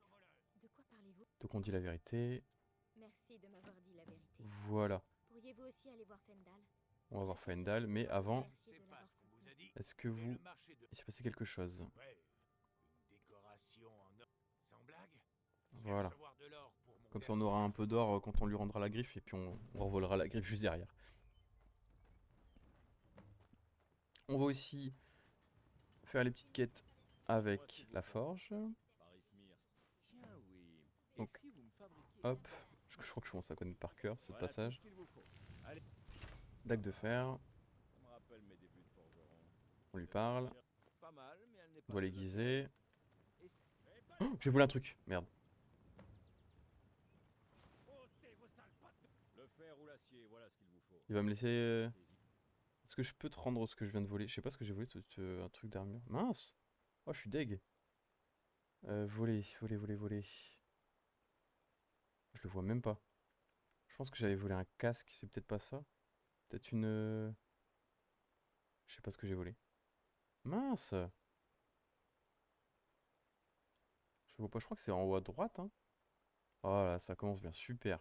De quoi parlez-vous? Donc on dit la vérité. Merci de m'avoir dit la vérité. Voilà, Pourriez-vous aussi aller voir Fendal? on va voir Faendal, mais avant, Merci de l'avoir soutenu. est-ce que vous... Il s'est passé quelque chose? Ouais, une décoration en or. Sans blague. Voilà. Recevoir de l'or pour mon Comme ça gars. on aura un peu d'or quand on lui rendra la griffe, et puis on revolera la griffe juste derrière. On va aussi faire les petites quêtes avec la forge. Paris Smirsk. Tiens, oui. Et Donc, si vous me fabriquiez hop, un je crois que je commence à connaître par cœur ce Voilà passage. tout ce qu'il vous faut. Allez, Dague de fer, ça me rappelle mes débuts de forgeron. on lui parle. Pas mal, mais elle n'est pas On doit de la l'aiguiser. Et- Oh, j'ai volé un truc, merde. Le fer ou l'acier, voilà ce qu'il vous faut. Il va me laisser... Allez-y. Est-ce que je peux te rendre ce que je viens de voler? Je sais pas ce que j'ai volé, un truc d'armure. Mince! Oh, je suis deg. Voler. Je le vois même pas. Je pense que j'avais volé un casque, c'est peut-être pas ça. Peut-être une... Je sais pas ce que j'ai volé. Mince! Je vois pas, je crois que c'est en haut à droite, hein. Oh là, ça commence bien, super.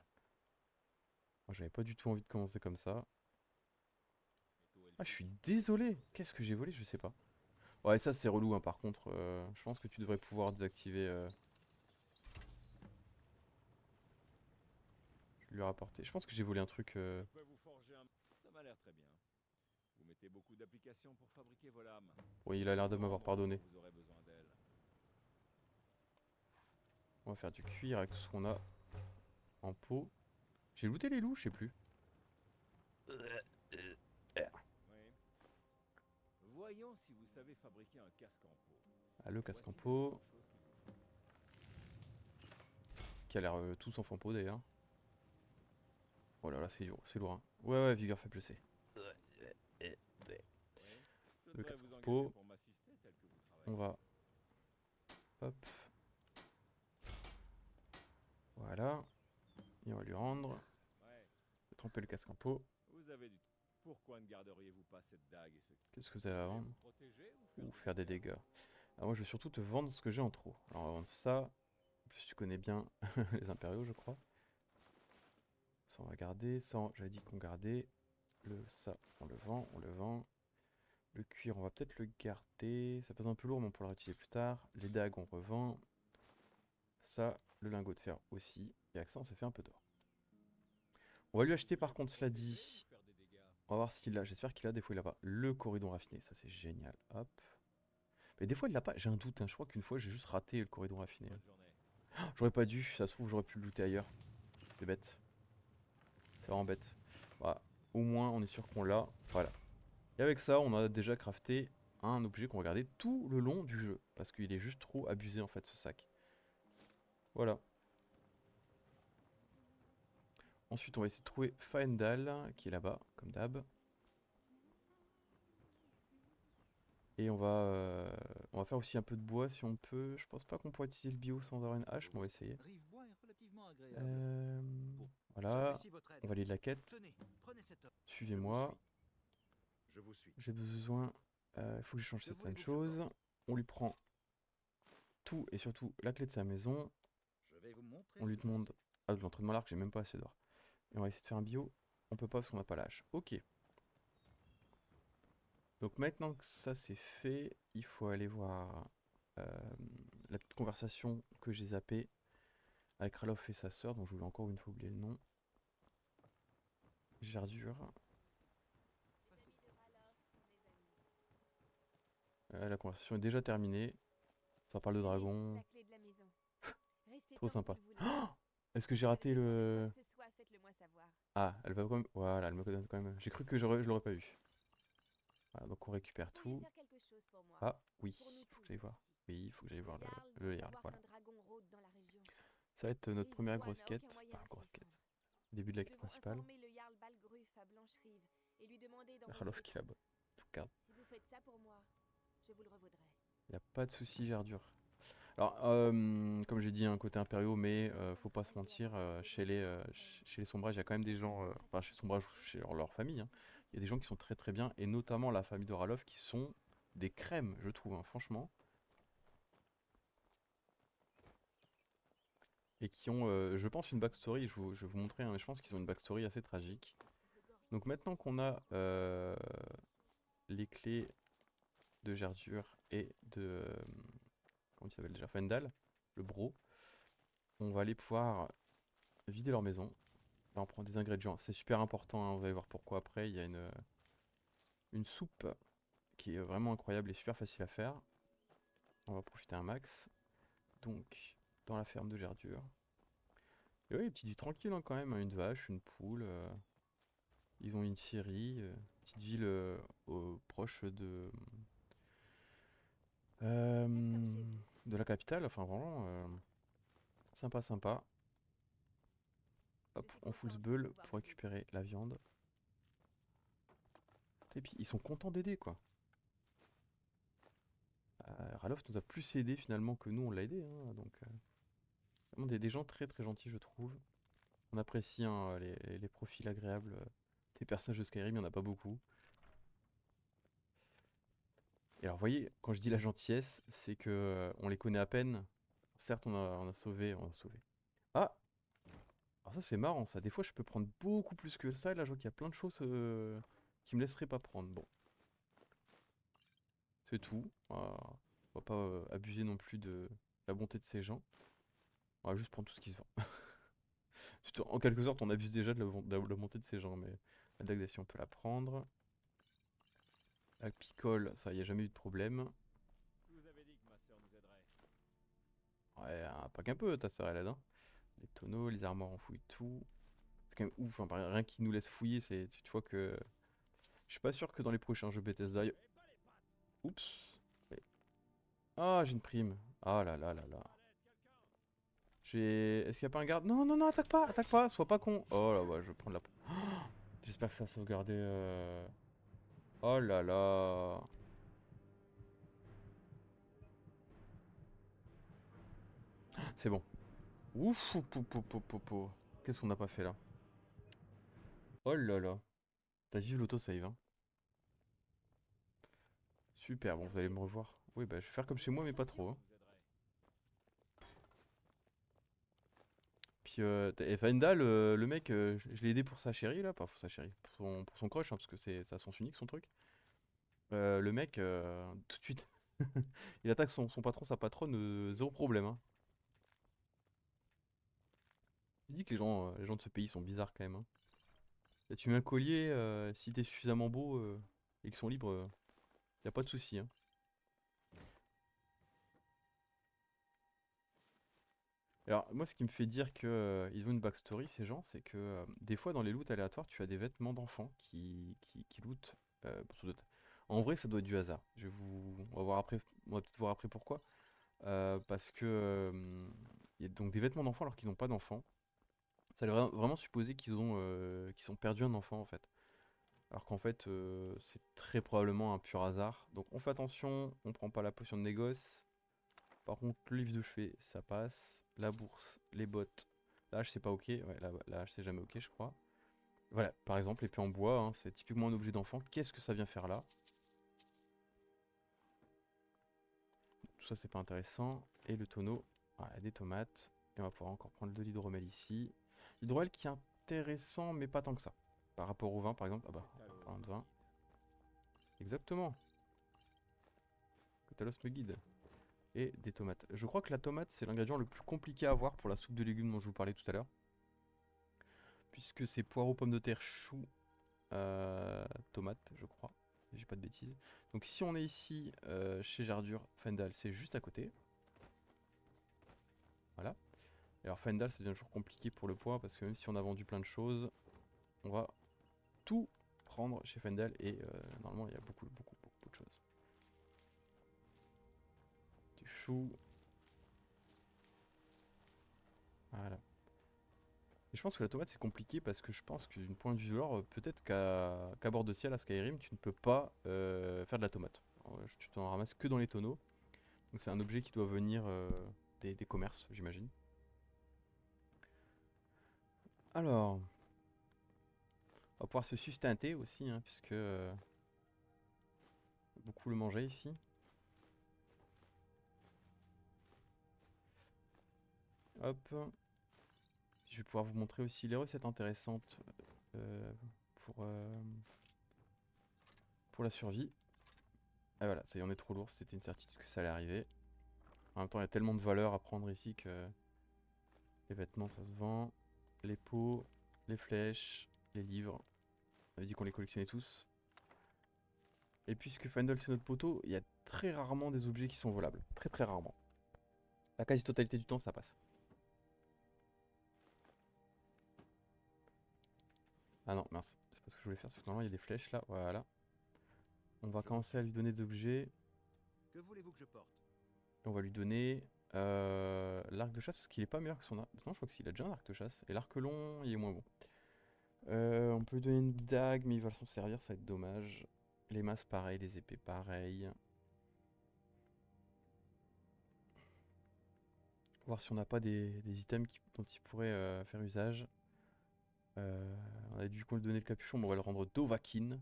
Moi, j'avais pas du tout envie de commencer comme ça. Ah, je suis désolé. Qu'est-ce que j'ai volé? Je sais pas. Ouais, ça c'est relou, hein, par contre. Je pense que tu devrais pouvoir désactiver. Je vais lui rapporter. Je pense que j'ai volé un truc. Je peux vous forger un... Ça m'a l'air très bien. Vous mettez beaucoup d'applications pour fabriquer vos lames. Oui, il a l'air de m'avoir pardonné. Vous aurez besoin d'elle. On va faire du cuir avec tout ce qu'on a en pot. J'ai looté les loups, je sais plus. Oui. Voyons si vous savez fabriquer un casque en peau. Ah, le casque en Voici pot, les choses qu'il vous faut. qui a l'air tout sauf en pot d'ailleurs. Oh là là, c'est lourd, hein. Ouais, vigueur faible, je sais. Oui. Je Le devrais casque vous en engager pot. pour m'assister tel que vous travaillez. On va... Hop. Voilà. Et on va lui rendre. Ouais. Je vais tremper le casque en pot. Vous avez du... Pourquoi ne garderiez-vous pas cette dague et ce... Qu'est-ce que vous avez à Voulez vendre? vous protéger ou Ou faire des dégâts. Alors moi je vais surtout te vendre ce que j'ai en trop. Alors on va vendre ça. En plus tu connais bien les impériaux je crois. Ça on va garder. Ça j'avais dit qu'on gardait. Ça on le vend. Le cuir on va peut-être le garder. Ça pèse un peu lourd mais on pourra le réutiliser plus tard. Les dagues on revend. Ça, le lingot de fer aussi. Et avec ça on s'est fait un peu d'or. On va lui acheter par contre cela dit. faire des dégâts. On va voir s'il a. J'espère qu'il a. Des fois il a pas. Le corridon raffiné. Ça c'est génial. Hop. Mais des fois il l'a pas, j'ai un doute, hein. Je crois qu'une fois j'ai juste raté le corridon raffiné. Bonne journée. J'aurais pas dû, ça se trouve j'aurais pu le looter ailleurs. C'est bête. C'est vraiment bête. Voilà. Au moins on est sûr qu'on l'a. Voilà. Et avec ça on a déjà crafté un objet qu'on va garder tout le long du jeu. Parce qu'il est juste trop abusé en fait ce sac. Voilà. Ensuite on va essayer de trouver Faendal qui est là-bas, comme d'hab. Et on va faire aussi un peu de bois si on peut. Je pense pas qu'on pourrait utiliser le bio sans avoir une hache, mais on va essayer. Rivebois est relativement agréable. Euh, Bon, voilà, j'apprécie votre aide. on va aller de la quête. Tenez, prenez cette offre. Suivez-moi. Je vous suis. J'ai besoin. Il faut que je change Je certaines voulais vous choses. On lui prend tout et surtout la clé de sa maison. Je vais vous montrer. On lui demande. Ah, de l'entraînement à l'arc, j'ai même pas assez d'or. Et on va essayer de faire un bio. On peut pas parce qu'on n'a pas l'âge. Ok. Donc maintenant que ça c'est fait, il faut aller voir la petite conversation que j'ai zappée avec Ralof et sa sœur, dont je voulais encore une fois oublier le nom. Gerdure. La conversation est déjà terminée. Ça parle de dragon. La clé de la maison. Restez Trop tant que sympa. vous le voulez. Oh, est-ce que j'ai Si vous raté avez besoin de le... quoi que ce soit, faites-le moi savoir. Ah, elle va quand même... Voilà, elle me donne quand même... J'ai cru que je l'aurais pas eu. Voilà, donc on récupère Vous pourriez tout. faire quelque chose pour moi. Ah, oui, Pour nous faut que tous j'aille voir. ici. Oui, il faut que j'aille voir Jarl le doit Jarl, savoir voilà. qu'un dragon rôde dans la région. Ça va être notre première Rive-Bois grosse n'a quête. aucun moyen Enfin, de se grosse quête. défendre. Début de la Nous quête devons principale. informer le Jarl Balgruf à Blancherive et lui demander d'envoyer Ralof des qui est troupes. là-bas. Tout garde. Si vous faites ça pour moi, je vous le revaudrai. Y a pas de souci, Gerdure. Alors, comme j'ai dit, un côté impériaux, mais faut pas se mentir, chez les Sombrages, il y a quand même des gens, enfin chez Sombrages ou chez leur famille, hein, il y a des gens qui sont très très bien, et notamment la famille de Ralof qui sont des crèmes, je trouve, hein, franchement. Et qui ont, je pense, une backstory, je vais vous montrer, hein, mais je pense qu'ils ont une backstory assez tragique. Donc maintenant qu'on a les clés de Gerdure et de, comment il s'appelle déjà, Fendal, le bro, on va aller pouvoir vider leur maison. Là, on prend des ingrédients, c'est super important, hein, vous allez voir pourquoi après. Il y a une soupe qui est vraiment incroyable et super facile à faire. On va profiter un max. Donc, dans la ferme de Gerdure. Et oui, petite vie tranquille hein, quand même, hein, une vache, une poule. Ils ont une scierie, petite ville proche Faites comme chez vous. de la capitale. Enfin, vraiment, sympa, sympa. Je Hop, suis on fout le contente de sbeul pouvoir pour vous aider. récupérer la viande. Et puis, ils sont contents d'aider, quoi. Ralof nous a plus aidé finalement que nous on l'a aidé, hein, donc vraiment des gens très très gentils je trouve. On apprécie hein, les profils agréables des personnages de Skyrim, il n'y en a pas beaucoup. Et alors vous voyez, quand je dis la gentillesse, c'est que on les connaît à peine. Certes on a sauvé, Ah! Alors ça c'est marrant ça, des fois je peux prendre beaucoup plus que ça, et là je vois qu'il y a plein de choses qui me laisseraient pas prendre. Bon. C'est tout. Voilà. On va pas abuser non plus de la bonté de ces gens. On va juste prendre tout ce qui se vend. En quelque sorte, on abuse déjà de la montée de ces gens, mais la dague d'acier, on peut la prendre. La picole, ça, y a jamais eu de problème. Je vous avais dit que ma sœur nous aiderait. Ouais, pas qu'un peu, ta sœur, elle aide, hein. Les tonneaux, les armoires, on fouille tout. C'est quand même ouf, hein, rien qui nous laisse fouiller, tu vois que... Je suis pas sûr que dans les prochains jeux Bethesda... Oups. Ouais. Ah, j'ai une prime. Ah là là là là. Est-ce qu'il y a pas un garde? Non, non, non, attaque pas, sois pas con. Oh là, bah, je vais prendre la... J'espère que ça a sauvegardé... Oh là là. C'est bon. Ouf, qu'est-ce qu'on n'a pas fait là? Oh là là. T'as vu l'autosave, hein? Super, bon, vous allez me revoir. Oui, bah je vais faire comme chez moi, mais pas trop, hein. Puis, et Faendal, le mec, je l'ai aidé pour sa chérie là, pas pour sa chérie, pour son crush, hein, parce que c'est à sens unique son truc. Le mec, tout de suite, il attaque son patron, sa patronne, zéro problème, hein. Il dit que les gens de ce pays sont bizarres quand même, hein. Et tu mets un collier, si t'es suffisamment beau et qu'ils sont libres, y a pas de souci, hein. Alors, moi, ce qui me fait dire que ils ont une backstory, ces gens, c'est que des fois, dans les loots aléatoires, tu as des vêtements d'enfants qui lootent. Ça doit être- En vrai, ça doit être du hasard. On va voir après, on va peut-être voir après pourquoi. Parce que il y a donc des vêtements d'enfants alors qu'ils n'ont pas d'enfants. Ça veut vraiment supposer qu'ils ont perdu un enfant en fait. Alors qu'en fait, c'est très probablement un pur hasard. Donc, on fait attention, on prend pas la potion de négoce. Par contre, le livre de chevet, ça passe. La bourse, les bottes. La hache, c'est pas ok. Ouais, la hache, c'est jamais ok, je crois. Voilà, par exemple, l'épée en bois, hein, c'est typiquement un objet d'enfant. Qu'est-ce que ça vient faire là? Tout ça, c'est pas intéressant. Et le tonneau, voilà, des tomates. Et on va pouvoir encore prendre de l'hydromel ici. L'hydromel qui est intéressant, mais pas tant que ça. Par rapport au vin, par exemple. Ah bah, un de vin. Exactement. Que Talos me guide. Et des tomates. Je crois que la tomate, c'est l'ingrédient le plus compliqué à avoir pour la soupe de légumes dont je vous parlais tout à l'heure. puisque c'est poireaux, pommes de terre, choux, tomates, je crois. Si j'ai pas de bêtises. Donc si on est ici chez Jardur, Fendal, c'est juste à côté. Voilà. Et alors Fendal, ça devient toujours compliqué pour le poids, parce que même si on a vendu plein de choses, on va tout prendre chez Fendal, et normalement il y a beaucoup de choses. Du chou. Voilà. Et je pense que la tomate c'est compliqué parce que je pense que d'une point de vue lore, peut-être qu'à bord de ciel à Skyrim, tu ne peux pas faire de la tomate. Alors, tu t'en ramasses que dans les tonneaux. Donc c'est un objet qui doit venir des commerces, j'imagine. Alors, on va pouvoir se sustenter aussi, hein, puisque beaucoup le manger ici. Hop. Je vais pouvoir vous montrer aussi les recettes intéressantes euh, pour, euh, pour la survie. Ah voilà, ça y est, on est trop lourd, c'était une certitude que ça allait arriver. En même temps, il y a tellement de valeur à prendre ici que les vêtements, ça se vend. Les pots, les flèches, les livres. On avait dit qu'on les collectionnait tous. Et puisque Fandel c'est notre poteau, il y a très rarement des objets qui sont volables. Très rarement. La quasi-totalité du temps, ça passe. Ah non, mince. C'est pas ce que je voulais faire, parce que normalement il y a des flèches là. Voilà. On va commencer à lui donner des objets. Que voulez-vous que je porte? On va lui donner l'arc de chasse, parce qu'il est pas meilleur que son arc. Non, je crois qu'il a déjà un arc de chasse. Et l'arc long, il est moins bon. On peut lui donner une dague, mais il va s'en servir, ça va être dommage. Les masses pareil, les épées pareil. Voir si on n'a pas des items dont il pourrait faire usage. On a dû lui donner le capuchon, mais on va le rendre Dovahkiin.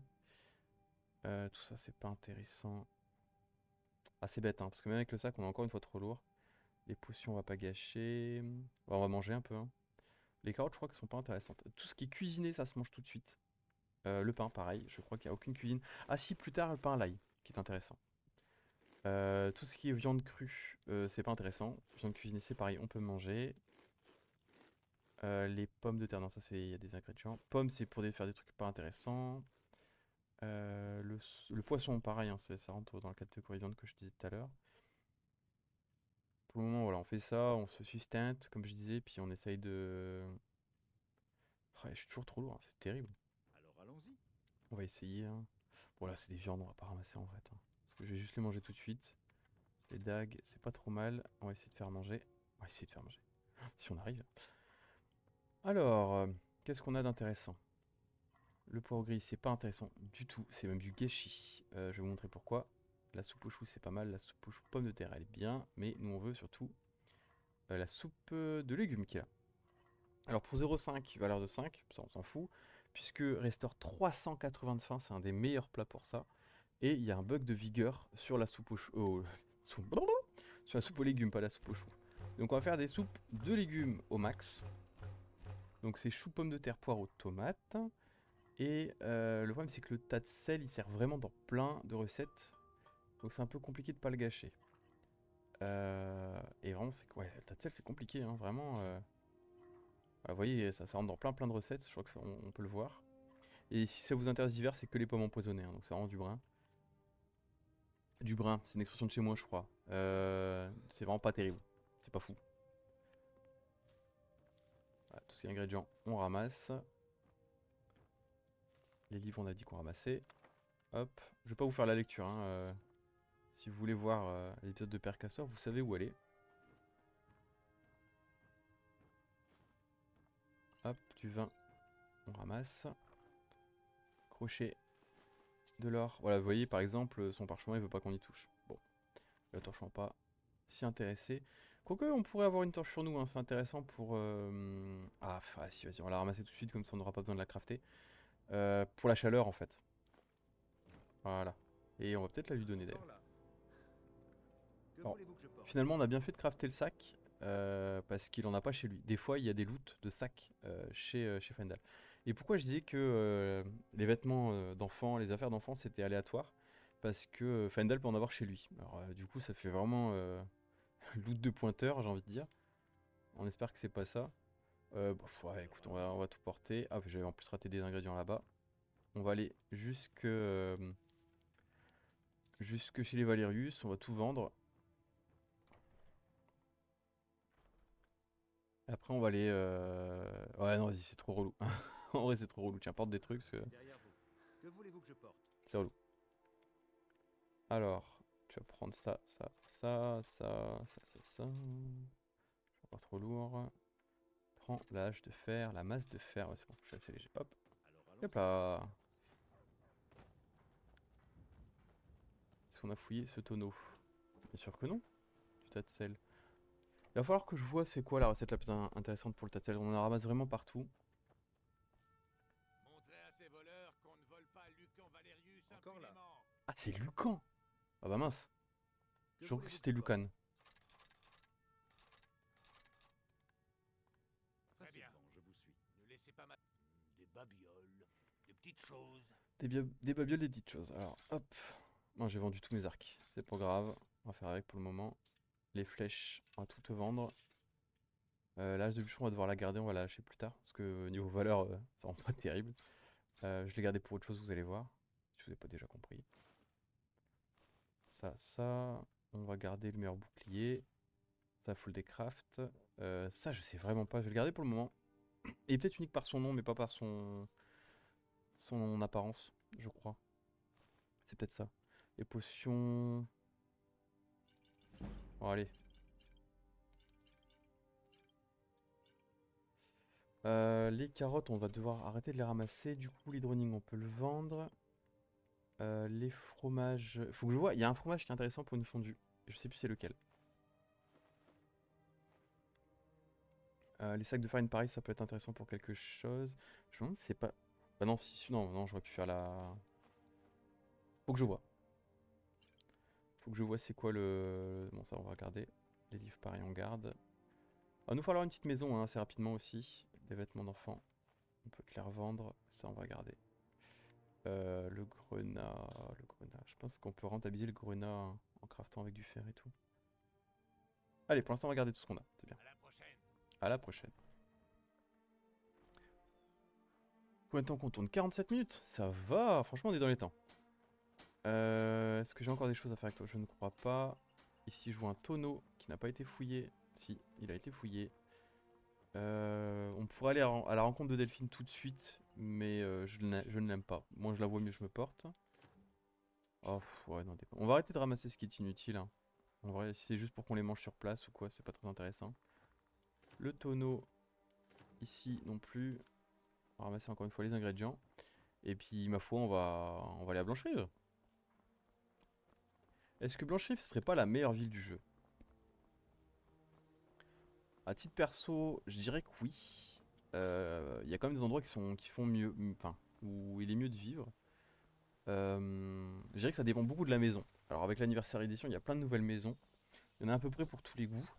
Tout ça, c'est pas intéressant. Ah, c'est bête, hein, parce que même avec le sac, on est encore une fois trop lourd. Les potions, on va pas gâcher. Bon, on va manger un peu. Hein. Les carottes, je crois qu'elles sont pas intéressantes. Tout ce qui est cuisiné, ça se mange tout de suite. Le pain, pareil, je crois qu'il n'y a aucune cuisine. Ah si, plus tard, le pain à l'ail, qui est intéressant. Tout ce qui est viande crue, c'est pas intéressant. Viande cuisinée, c'est pareil, on peut manger. Les pommes de terre, non, ça c'est, il y a des ingrédients. Pommes, c'est pour faire des trucs pas intéressants. Le poisson, pareil, hein, ça rentre dans la catégorie viande que je disais tout à l'heure. Pour le moment, voilà, on fait ça, on se sustente, comme je disais, puis on essaye de... Ouais, je suis toujours trop lourd, hein, c'est terrible. Alors allons-y. On va essayer. Hein. Bon, là, c'est des viandes, on va pas ramasser en fait. Hein, parce que je vais juste les manger tout de suite. Les dagues, c'est pas trop mal. On va essayer de faire manger. On va essayer de faire manger. Si on arrive. Alors, qu'est-ce qu'on a d'intéressant? Le poireau gris, c'est pas intéressant du tout. C'est même du gâchis. Je vais vous montrer pourquoi. La soupe aux choux, c'est pas mal. La soupe aux choux pommes de terre, elle est bien. Mais nous, on veut surtout la soupe de légumes qu'il y a. Alors, pour 0,5, valeur de 5, ça, on s'en fout. Puisque restaure 380 de faim, c'est un des meilleurs plats pour ça. Et il y a un bug de vigueur sur la soupe aux choux. Sur la soupe aux légumes, pas la soupe aux choux. Donc on va faire des soupes de légumes au max. Donc c'est choux, pommes de terre, poireaux, tomates. Et le problème c'est que le tas de sel il sert vraiment dans plein de recettes. Donc c'est un peu compliqué de pas le gâcher. Et vraiment c'est ouais, le tas de sel c'est compliqué hein, vraiment. Vous voyez ça rentre dans plein de recettes, je crois que on peut le voir. Et si ça vous intéresse d'hiver c'est que les pommes empoisonnées, hein, donc c'est vraiment du brin. Du brin, c'est une expression de chez moi je crois. C'est vraiment pas terrible, c'est pas fou. Voilà, tous ces ingrédients on ramasse. Les livres on a dit qu'on ramassait. Hop, je vais pas vous faire la lecture. Hein, si vous voulez voir l'épisode de Père Casseur, vous savez où aller. Hop, du vin, on ramasse. Crochet, de l'or. Voilà, vous voyez par exemple, son parchemin il veut pas qu'on y touche. Bon, la torche pas s'y intéresser. Quoique on pourrait avoir une torche sur nous, hein, c'est intéressant pour... Ah si, vas-y, on va la ramasser tout de suite comme ça on n'aura pas besoin de la crafter. Pour la chaleur en fait. Voilà. Et on va peut-être la lui donner d'ailleurs. Que Alors, voulez-vous que je porte? finalement, on a bien fait de crafter le sac parce qu'il en a pas chez lui. Des fois, il y a des loots de sacs chez Fendal. Et pourquoi je disais que les vêtements d'enfants, les affaires d'enfants, c'était aléatoire? Parce que Fendal peut en avoir chez lui. Alors, du coup, ça fait vraiment loot de pointeur, j'ai envie de dire. On espère que c'est pas ça. Ouais, écoute, on va tout porter. Ah, j'avais en plus raté des ingrédients là-bas. On va aller jusque chez les Valérius. On va tout vendre. Après, on va aller. Ouais, non, vas-y, c'est trop relou. En vrai, c'est trop relou. Tiens, porte des trucs, parce que Derrière vous. Que voulez-vous que je porte? c'est relou. Alors, tu vas prendre ça, ça, ça, ça, ça, ça, ça. Pas trop lourd. Prends la hache de fer, la masse de fer. Ouais, c'est bon, je suis assez léger. Hop, Alors hop allons-y. là. Est-ce qu'on a fouillé ce tonneau? Bien sûr que non. Du tas de sel. Il va falloir que je vois c'est quoi la recette la plus intéressante pour le tas de sel. On en ramasse vraiment partout. Montrez à ces voleurs qu'on ne vole pas Lucan Valerius Encore là. impunément. Ah, c'est Lucan! Ah bah mince. Que J'ai cru que voulez-vous c'était que je porte? Lucan. Très bien. Facilement, je vous suis. Ne laissez pas ma... Des babioles, des petites choses. Des babioles, des petites choses. Alors, hop. Moi, j'ai vendu tous mes arcs. C'est pas grave. On va faire avec pour le moment. Les flèches, on va tout te vendre. L'âge de bûcheron, on va devoir la garder. On va la lâcher plus tard. Parce que niveau valeur, ça rend pas terrible. Je l'ai gardé pour autre chose, vous allez voir. Si vous n'avez pas déjà compris. Ça. On va garder le meilleur bouclier. Ça, full des crafts. Ça, je sais vraiment pas. Je vais le garder pour le moment. Il est peut-être unique par son nom, mais pas par son apparence, je crois. C'est peut-être ça. Les potions. Bon, allez. Les carottes, on va devoir arrêter de les ramasser. Du coup, l'hydroning, on peut le vendre. Les fromages. Faut que je vois. Il y a un fromage qui est intéressant pour une fondue. Je sais plus c'est lequel. Les sacs de farine, pareil, ça peut être intéressant pour quelque chose. Je me demande si c'est pas. Bah non, si, non, non, j'aurais pu faire la. Faut que je vois. Faut que je vois c'est quoi le. Bon, ça, on va regarder. Les livres, pareil, on garde. Va nous falloir une petite maison hein, assez rapidement aussi. Les vêtements d'enfant, on peut te les revendre. Ça, on va garder. Le grenat. Le grenat. Je pense qu'on peut rentabiliser le grenat hein, en craftant avec du fer et tout. Allez, pour l'instant, on va garder tout ce qu'on a. C'est bien. À la prochaine. À la prochaine. Combien de temps qu'on tourne? 47 minutes? Ça va, franchement, on est dans les temps. Est-ce que j'ai encore des choses à faire avec toi? Je ne crois pas. Ici, je vois un tonneau qui n'a pas été fouillé. Si, il a été fouillé. On pourrait aller à la rencontre de Delphine tout de suite, mais je ne l'aime pas. Moins je la vois, mieux je me porte. Oh, ouais, non, on va arrêter de ramasser ce qui est inutile. Hein. En vrai, si c'est juste pour qu'on les mange sur place ou quoi, c'est pas très intéressant. Le tonneau, ici non plus. On va ramasser encore une fois les ingrédients. Et puis, ma foi, on va aller à Blancherive. Est-ce que Blancherive, ce serait pas la meilleure ville du jeu? À titre perso, je dirais que oui. Il y a quand même des endroits qui font mieux, enfin, où il est mieux de vivre. Je dirais que ça dépend beaucoup de la maison. Alors avec l'anniversaire édition, il y a plein de nouvelles maisons. Il y en a à peu près pour tous les goûts.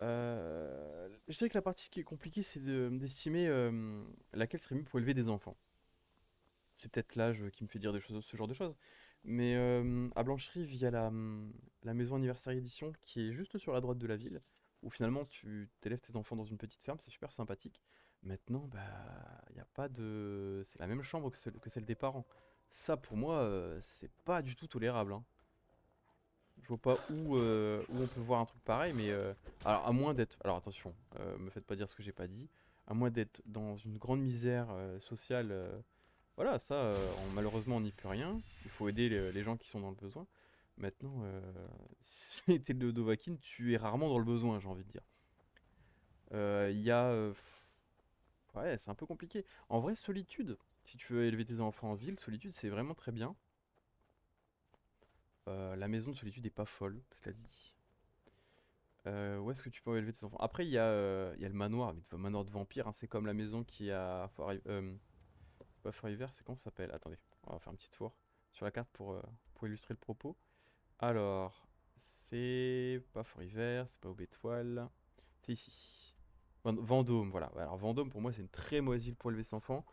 Je dirais que la partie qui est compliquée, c'est d'estimer laquelle serait mieux pour élever des enfants. C'est peut-être l'âge qui me fait dire ce genre de choses. Mais à Blancherive, il y a la maison anniversaire édition qui est juste sur la droite de la ville, où finalement tu t'élèves tes enfants dans une petite ferme, c'est super sympathique. Maintenant, bah, il n'y a pas de. C'est la même chambre que celle des parents. Ça, pour moi, c'est pas du tout tolérable. Hein. Je vois pas où on peut voir un truc pareil, mais alors à moins d'être. Alors attention, me faites pas dire ce que j'ai pas dit. À moins d'être dans une grande misère sociale. Voilà, ça, malheureusement, on n'y peut rien. Il faut aider les gens qui sont dans le besoin. Maintenant, si t'es le Dovahkiin, tu es rarement dans le besoin, j'ai envie de dire. Il y a. Ouais, c'est un peu compliqué. En vrai, solitude. Si tu veux élever tes enfants en ville, solitude, c'est vraiment très bien. La maison de solitude est pas folle, cela dit. Où est-ce que tu peux élever tes enfants? Après, il y a le manoir, mais le manoir de vampire, hein, c'est comme la maison qui est à c'est pas Fort-Hiver, c'est comment ça s'appelle? Attendez, on va faire un petit tour sur la carte pour illustrer le propos. Alors, c'est pas Fort-Hiver, c'est pas Aube-Étoile, c'est ici. Vendôme, voilà. Ouais, alors Vendôme, pour moi, c'est une très mauvaise ville pour élever ses enfants.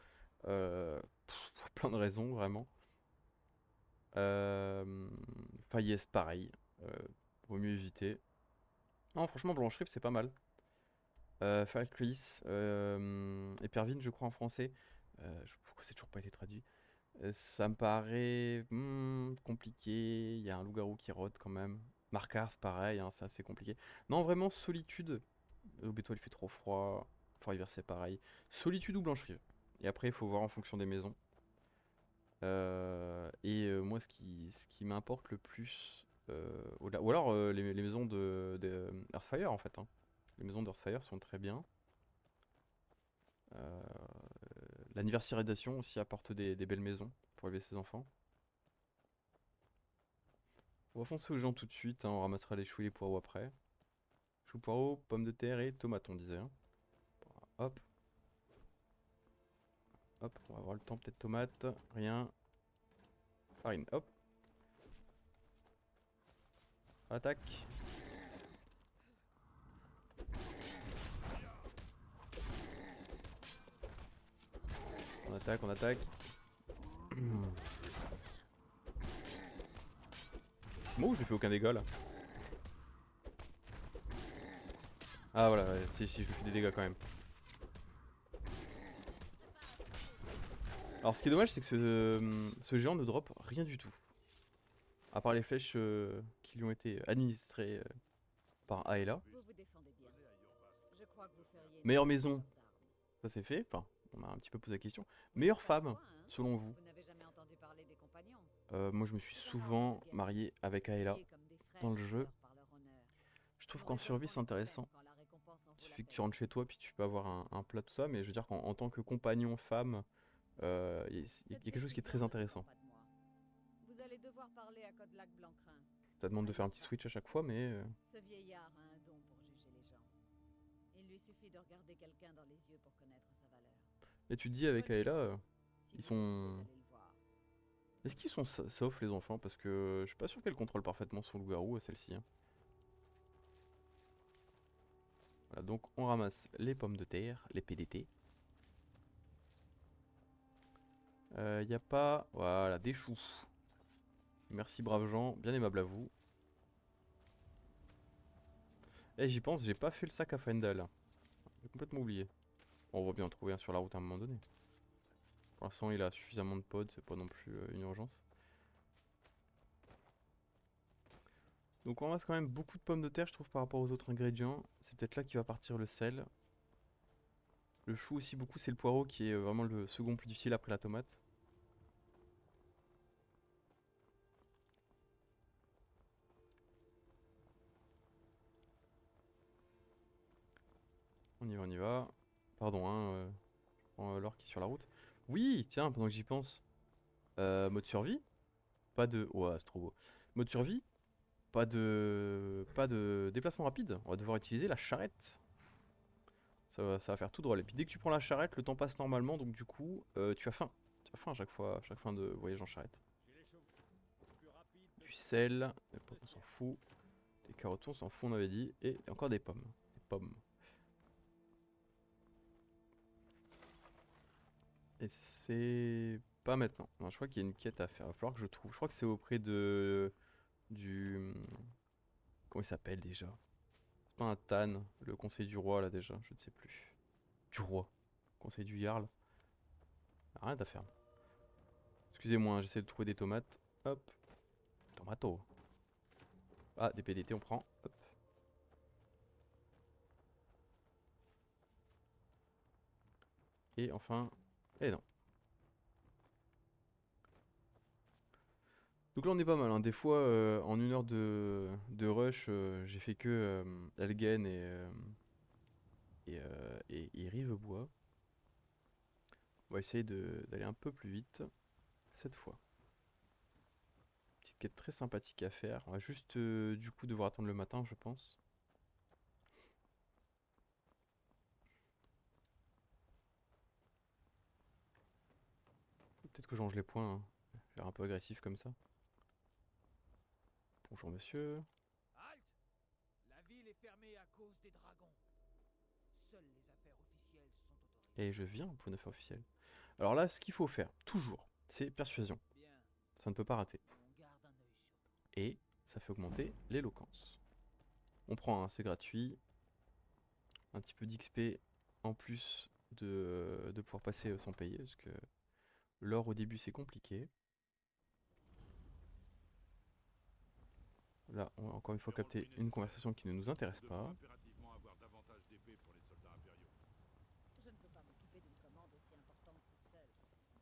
Pour plein de raisons, vraiment. Euh, Fayès, pareil. Vaut mieux éviter. Non, franchement, Blancherive, c'est pas mal. Falkreath, Épervine, je crois en français. Pourquoi c'est toujours pas été traduit? Ça me paraît compliqué. Il y a un loup-garou qui rôde quand même. Markars, pareil, hein, c'est assez compliqué. Non, vraiment, Solitude. Béto, il fait trop froid. Fort-Hiver, c'est pareil. Solitude ou Blancherive. Et après, il faut voir en fonction des maisons. Moi, ce qui m'importe le plus, ou alors les maisons de Earthfire en fait, hein. Les maisons d'Earthfire sont très bien. Euh, L'anniversarisation aussi apporte des belles maisons pour élever ses enfants. On va foncer aux gens tout de suite, hein, on ramassera les choux et les poireaux après. Choux, poireaux, pommes de terre et tomates, on disait, hein. Hop, hop, on va avoir le temps, peut-être tomates, rien. Farine, hop. Attaque. On attaque, on attaque. Moi, je lui fais aucun dégât là. Ah voilà, ouais, si, je lui fais des dégâts quand même. Alors ce qui est dommage, c'est que ce géant ne drop rien du tout. À part les flèches qui lui ont été administrées par Aela. Vous vous défendez bien. Je crois que vous feriez une Meilleure bonne maison, sorte d'arme. ça c'est fait. Enfin, on a un petit peu posé la question. Meilleure femme, Quoi, hein selon vous? Vous n'avez jamais entendu parler des compagnons? Moi je me suis souvent marié avec Aela Liés comme des frères dans le et jeu. sœurs par leur honneur. Je trouve Nous qu'en survie résolverons c'est les problèmes intéressant. quand la récompense en Il vaut la suffit que tu peine. rentres chez toi puis tu peux avoir un plat, tout ça. Mais je veux dire qu'en tant que compagnon femme, il y a Cette quelque chose qui est très décision ne dépend intéressant. pas de moi. Vous allez devoir parler à Codelac Blancrin. Ça demande de faire un petit switch à chaque fois, mais Ce vieillard a un don pour juger les gens. Il lui suffit de regarder quelqu'un dans les yeux pour connaître sa valeur. et tu te dis avec Bonne Aela, chance, si ils vous sont. décidez d'aller le voir. Est-ce qu'ils sont saufs les enfants? Parce que je suis pas sûr qu'elle contrôle parfaitement son loup-garou, celle-ci, hein. Voilà, donc on ramasse les pommes de terre, les PDT. Y a pas. Voilà, des choux. Merci, braves gens, bien aimable à vous. Eh, j'y pense, j'ai pas fait le sac à Fendal. J'ai complètement oublié. Bon, on va bien en trouver un sur la route à un moment donné. Pour l'instant, il a suffisamment de pods, c'est pas non plus une urgence. Donc on ramasse quand même beaucoup de pommes de terre, je trouve, par rapport aux autres ingrédients. C'est peut-être là qu'il va partir le sel. Le chou aussi beaucoup, c'est le poireau qui est vraiment le second plus difficile après la tomate. On y va, on y va. Pardon, hein, je prends l'or qui est sur la route. Oui, tiens, pendant que j'y pense. Mode survie. Pas de... Ouah, c'est trop beau. Mode survie. Pas de déplacement rapide. On va devoir utiliser la charrette. Ça va faire tout drôle. Et puis dès que tu prends la charrette, le temps passe normalement. Donc du coup, tu as faim. Tu as faim à chaque fin de voyage en charrette. Du sel. Des potes, on s'en fout. Des carottes, on s'en fout, on avait dit. Et encore des pommes. Des pommes. Et c'est pas maintenant. Non, je crois qu'il y a une quête à faire. Il va falloir que je trouve. Je crois que c'est auprès de... Du... Comment il s'appelle déjà? C'est pas un Tan, le conseil du roi là déjà, je ne sais plus. Du roi. Conseil du Jarl. Rien à faire. Excusez-moi, hein, j'essaie de trouver des tomates. Hop. Tomato. Ah, des PDT, on prend. Hop. Et enfin... Eh non. Donc là on est pas mal, hein. Des fois en une heure de rush j'ai fait que Elgen et Rivebois. On va essayer d'aller un peu plus vite cette fois. Petite quête très sympathique à faire. On va juste du coup devoir attendre le matin je pense. Peut-être que je range les points, hein. Faire un peu agressif comme ça. Bonjour monsieur. Halte! La ville est fermée à cause des dragons. Seules les affaires officielles sont autorisées. Et je viens pour une affaire officielle. Alors là ce qu'il faut faire, toujours, c'est persuasion. Bien, Ça ne peut pas rater. on garde un œil sur toi. Et ça fait augmenter l'éloquence. On prend, hein, c'est gratuit. un petit peu d'XP en plus de pouvoir passer sans payer, parce que l'or au début c'est compliqué. Là, on va encore une fois capter une conversation qui ne nous intéresse pas. Je ne peux pas m'occuper d'une commande aussi importante toute seule.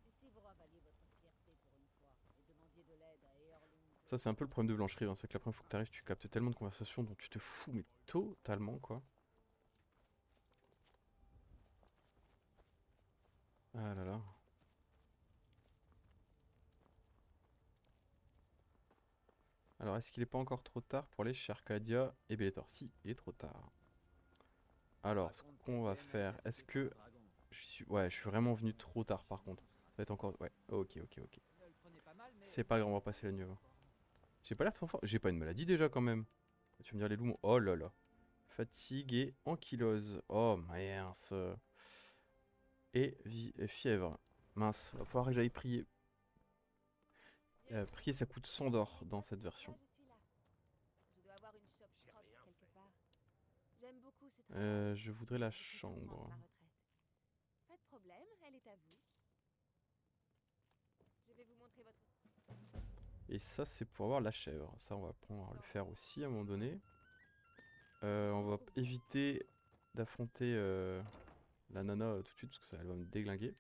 Et si vous ravaliez votre fierté pour une fois et demandiez de l'aide à Eorlund... Ça, c'est un peu le problème de Blancherie, hein, c'est que la première fois que tu arrives, tu captes tellement de conversations dont tu te fous, mais totalement, quoi. Ah là là. Alors, est-ce qu'il n'est pas encore trop tard pour aller chez Arcadia et Bellator? Si, il est trop tard. Alors, ce qu'on va faire, est-ce que... Ouais, je suis vraiment venu trop tard, par contre. Ça va être encore... Ouais, ok. C'est pas grave, on va passer la nuit avant. J'ai pas l'air très fort. J'ai pas une maladie déjà, quand même. Tu vas me dire les loups... Oh là là. Fatigue et ankylose. Oh, mince. Et fièvre. Mince, va falloir que j'aille prier. Prier, ça coûte 100 d'or dans cette version. Je suis là. Je dois avoir une shop propre quelque part. J'aime beaucoup ce travail. Je voudrais la Je suis sur le point de chambre. ma retraite. Pas de problème, elle est à vous. Je vais vous montrer votre... Et ça, c'est pour avoir la chèvre. Ça, on va pouvoir le faire aussi à un moment donné. On va éviter d'affronter la nana tout de suite, parce que ça, elle va me déglinguer.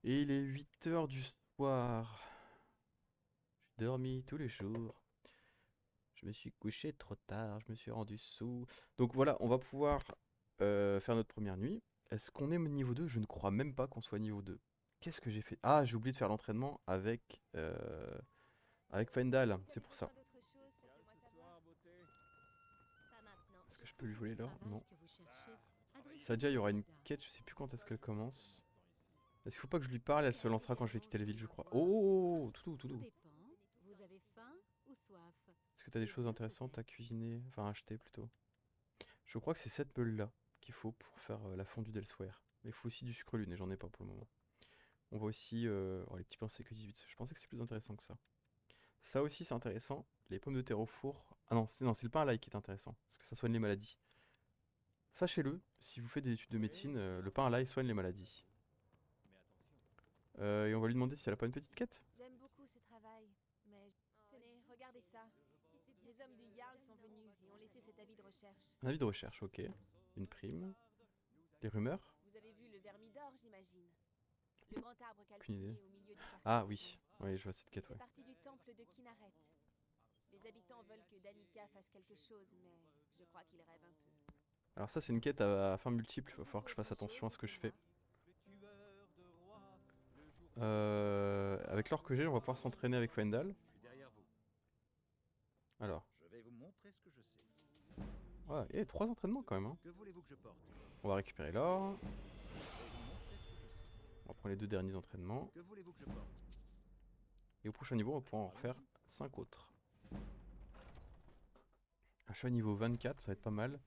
Et il est 8 h du soir. J'ai dormi tous les jours. Je me suis couché trop tard, je me suis rendu sous. Donc voilà, on va pouvoir faire notre première nuit. Est-ce qu'on est niveau 2? Je ne crois même pas qu'on soit niveau 2. Qu'est-ce que j'ai fait? Ah, j'ai oublié de faire l'entraînement avec Fendal, c'est pour ça. Besoin d'autre chose, faites-le-moi savoir. Pas maintenant. Est-ce que je peux lui voler l'or? Travail Non. que vous cherchez. Adressez-vous Sadia, il y aura une au quête, je sais plus quand est-ce qu'elle commence. Est-ce qu'il faut pas que je lui parle? Elle se lancera quand je vais quitter la ville, je crois. Oh, tout doux, tout Tout doux. dépend. Vous avez faim ou soif? Est-ce que t'as des choses intéressantes à cuisiner? Enfin, à acheter plutôt. Je crois que c'est cette meule-là qu'il faut pour faire la fondue d'Elsewhere. Mais il faut aussi du sucre lune et j'en ai pas pour le moment. On voit aussi oh, les petits pains CQ18. Je pensais que c'était plus intéressant que ça. Ça aussi, c'est intéressant. Les pommes de terre au four. Ah non, c'est le pain à l'ail qui est intéressant. Parce que ça soigne les maladies. Sachez-le, si vous faites des études de médecine, le pain à l'ail soigne les maladies. Et on va lui demander si elle a pas une petite quête. J'aime beaucoup ce travail, mais... Tenez, regardez ça. Les hommes du Jarl sont venus et ont laissé cet avis de recherche. Un avis de recherche, ok. Une prime. Les rumeurs. Vous avez vu le Vermidor, j'imagine. Le grand arbre Aucune idée. calciné au milieu du quartier. Ah oui, oui, je vois cette quête, C'est ouais. partie du temple de Kinaret. Les habitants veulent que Danica fasse quelque chose, mais je crois qu'ils rêvent un peu. Alors ça, c'est une quête à fin multiple. Il va falloir que je fasse attention à ce que je fais. Avec l'or que j'ai, on va pouvoir s'entraîner avec Fendal. Je suis derrière vous. Alors, Je vais vous montrer ce que je sais. ouais, et 3 entraînements quand même, hein. Que voulez-vous que je porte? On va récupérer l'or. Je vais vous montrer ce que je sais. On va prendre les 2 derniers entraînements. Que voulez-vous que je porte? Et au prochain niveau, on va pouvoir en refaire 5 autres. Un choix niveau 24, ça va être pas mal.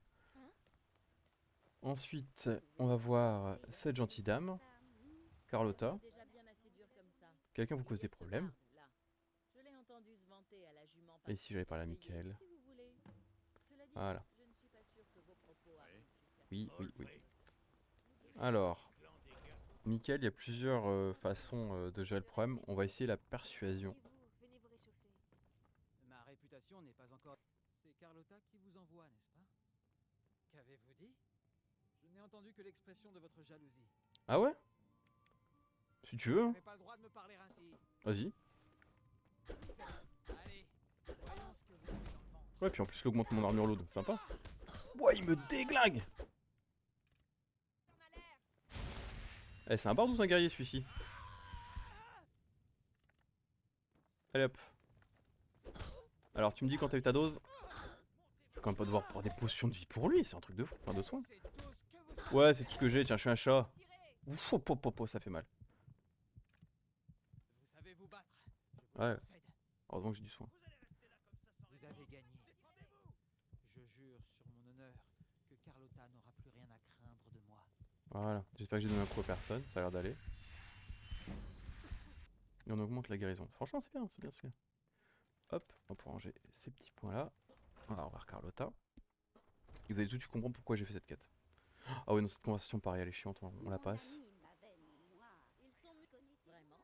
Ensuite, on va voir cette gentille dame, Carlotta. Déjà bien assez dur comme ça. Quelqu'un vous cause des Elle se problèmes? barre, là. Je l'ai entendu se vanter à la jument Et si j'allais parler à Essayez, Michael? si vous voulez. Cela dit, Voilà. je ne suis pas sûr que vos propos arrivent jusqu'à Oui, ce oui, oui. Alors, Michael, il y a plusieurs façons de gérer le problème. On va essayer la persuasion. Venez vous réchauffer. Ma réputation n'est pas encore... C'est Carlotta qui vous envoie, n'est-ce pas? Qu'avez-vous dit? Je n'ai entendu que l'expression de votre jalousie. Ah ouais? Si tu veux, Vous hein. n'avez pas le droit de me parler ainsi. Vas-y. Allez, voyons ce que vous avez dans le ventre. Ouais, puis en plus, il augmente mon armure lourd, donc sympa. Ouais, il me déglingue! Eh, c'est un barde ou c'est un guerrier celui-ci? Allez hop. Alors, tu me dis quand t'as eu ta dose? Je vais quand même pas devoir prendre des potions de vie pour lui, c'est un truc de fou, enfin de soin. C'est tout ce que vous... Ouais, c'est tout ce que j'ai, tiens, je suis un chat. Ouf, oh, ça fait mal. Vous savez vous battre. Je vous Ouais. le concède. Heureusement que j'ai du soin. Vous avez gagné. Je jure sur mon honneur que Carlotta n'aura plus rien à craindre de moi. Voilà, j'espère que j'ai donné un coup à personne, ça a l'air d'aller. Et on augmente la guérison. Franchement, c'est bien, c'est bien, c'est bien. Hop, on va pouvoir ranger ces petits points là. On va revoir Carlotta. Et vous allez tout de suite comprendre pourquoi j'ai fait cette quête. Ah ouais, non, cette conversation, pareil, elle est chiante, on la passe. Vraiment?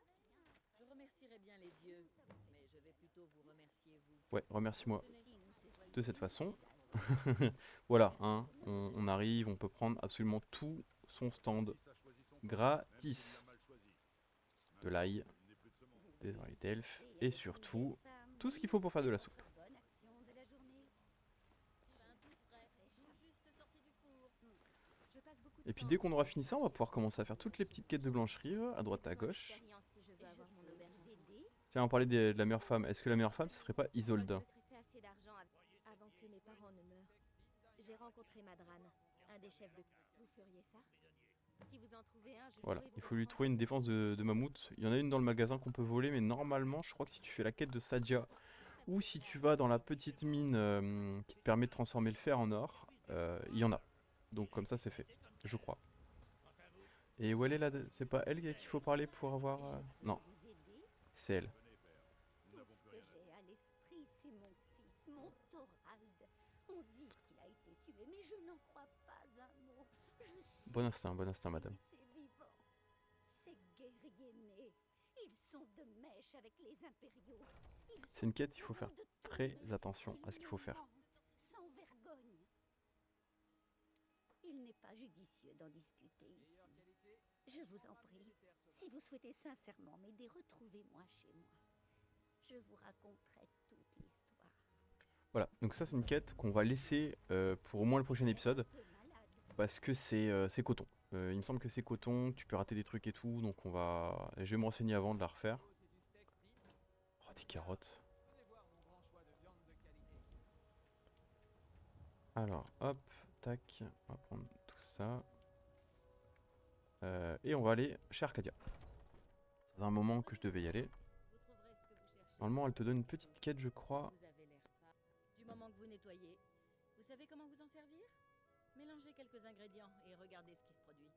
Je remercierais bien les dieux, mais je vais plutôt vous remercier vous. Ouais, remercie-moi Tenez, de cette façon. Voilà, hein, on arrive, on peut prendre absolument tout son stand gratis. De l'ail, des oreilles d'elfe, et surtout, tout ce qu'il faut pour faire de la soupe. Et puis dès qu'on aura fini ça, on va pouvoir commencer à faire toutes les petites quêtes de Blancherive, à droite à gauche. Tiens, on parlait de la meilleure femme. Est-ce que la meilleure femme, ce serait pas Isolde? Avant que mes parents ne meurent, j'ai rencontré Madran, un des chefs de... Vous feriez ça? Si vous en trouvez un, je Voilà, pourrais il vous faut lui apprendre trouver une défense de mammouth. Il y en a une dans le magasin qu'on peut voler, mais normalement, je crois que si tu fais la quête de Sadia, ou si tu vas dans la petite mine qui te permet de transformer le fer en or, il y en a. Donc comme ça, c'est fait, je crois. Et où elle est là? C'est pas elle qu'il faut parler pour avoir... Non, c'est elle. tout ce que j'ai à l'esprit, c'est mon fils, mon Thorald. On dit qu'il a été tué, mais je n'en crois pas un mot. Je sais Bon instinct, madame. c'est vivant. Ces guerriers nés, ils sont de mèche avec les impériaux. C'est une quête, il faut faire très attention à ce qu'il faut faire. Sans vergogne. Il n'est pas judicieux d'en discuter ici. Je vous en prie, si vous souhaitez sincèrement m'aider, retrouvez-moi chez moi. Je vous raconterai toute l'histoire. Voilà, donc ça c'est une quête qu'on va laisser pour au moins le prochain épisode, parce que c'est coton. Il me semble que c'est coton, que tu peux rater des trucs et tout, donc je vais me renseigner avant de la refaire. Oh, des carottes. Alors, hop, tac, on va prendre tout ça. Et on va aller chez Arcadia. Ça faisait un moment que je devais y aller. Vous trouverez ce que vous cherchez. Normalement, elle te donne une petite quête, je crois. Vous avez l'air pas. Du moment que vous nettoyez, vous savez comment vous en servir? Mélangez quelques ingrédients et regardez ce qui se produit.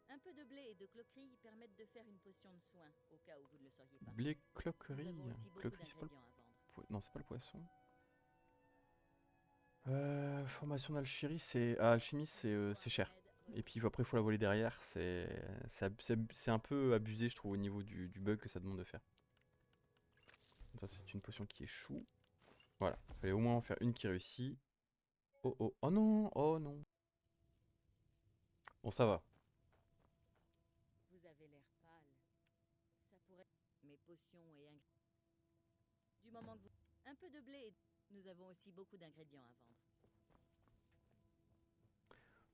Un peu de blé et de cloquerie permettent de faire une potion de soin, au cas où vous ne le sauriez pas. Blé Nous cloquerie. avons aussi beaucoup Cloquerie, c'est pas d'ingrédients à vendre. non, c'est pas le poisson. Formation d'alchimie, alchimie, c'est cher. Et puis après, il faut la voler derrière. C'est un peu abusé, je trouve, au niveau du bug que ça demande de faire. Ça, c'est une potion qui échoue. Voilà, il fallait au moins en faire une qui réussit. Oh oh, oh non, oh non. Bon, ça va. Vous avez l'air pâle. Ça pourrait... Mes potions et ingrédients. Du moment que vous... Un peu de blé et... Nous avons aussi beaucoup d'ingrédients à vendre.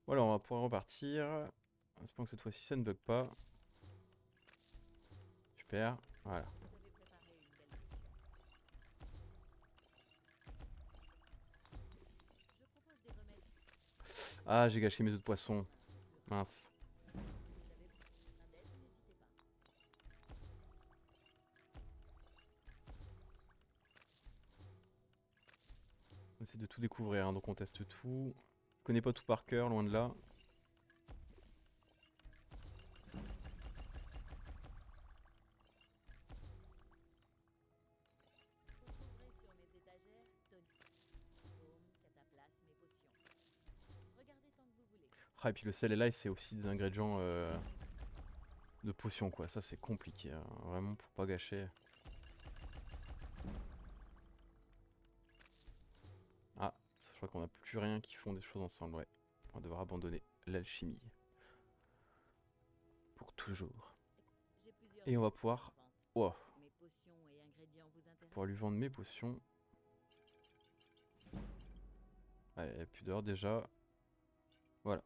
Voilà, on va pouvoir repartir. J'espère que cette fois-ci, ça ne bug pas. Super, voilà. Vous avez préparé une belle potion. Je propose des remèdes. Ah, j'ai gâché mes œufs de poisson. Mince. Vous avez un d'aide, n'hésitez pas. On essaie de tout découvrir, hein, donc on teste tout. Je connais pas tout par cœur, loin de là. Vous trouverez sur mes étagères tonique, baume, cataplasme et potions. Regardez tant que vous voulez. Ah, et puis le sel et l'ail, c'est aussi des ingrédients de potions, quoi. Ça, c'est compliqué, hein, vraiment, pour pas gâcher. Ah, ça, je crois qu'on a plus rien qui font des choses ensemble, ouais. On va devoir abandonner l'alchimie. Pour toujours. J'ai plusieurs Et on va épices pouvoir... en vente. Wow, Mes potions et ingrédients vous intéressent? pouvoir lui vendre mes potions. Ouais, et puis dehors déjà. Voilà.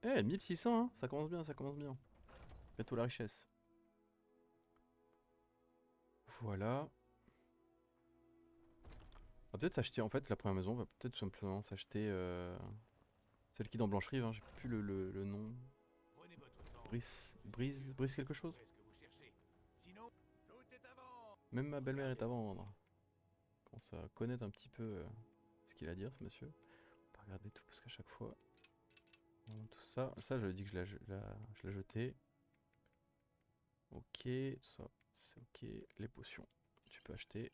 Eh, 1600, hein, ça commence bien, ça commence bien. Bientôt la richesse. Voilà. On va peut-être s'acheter, en fait, la première maison, on va peut-être tout simplement s'acheter celle qui est dans Blancherive, hein, j'ai plus le nom. Prenez votre temps. Brise quelque chose? Trouvez ce que vous cherchez. Sinon, tout est à vendre. Même ma belle-mère est à vendre. On commence à connaître un petit peu ce qu'il a à dire, ce monsieur. On va regarder tout parce qu'à chaque fois. Tout ça, je dis que je l'ai jeté. Ok, ça c'est ok. Les potions, tu peux acheter.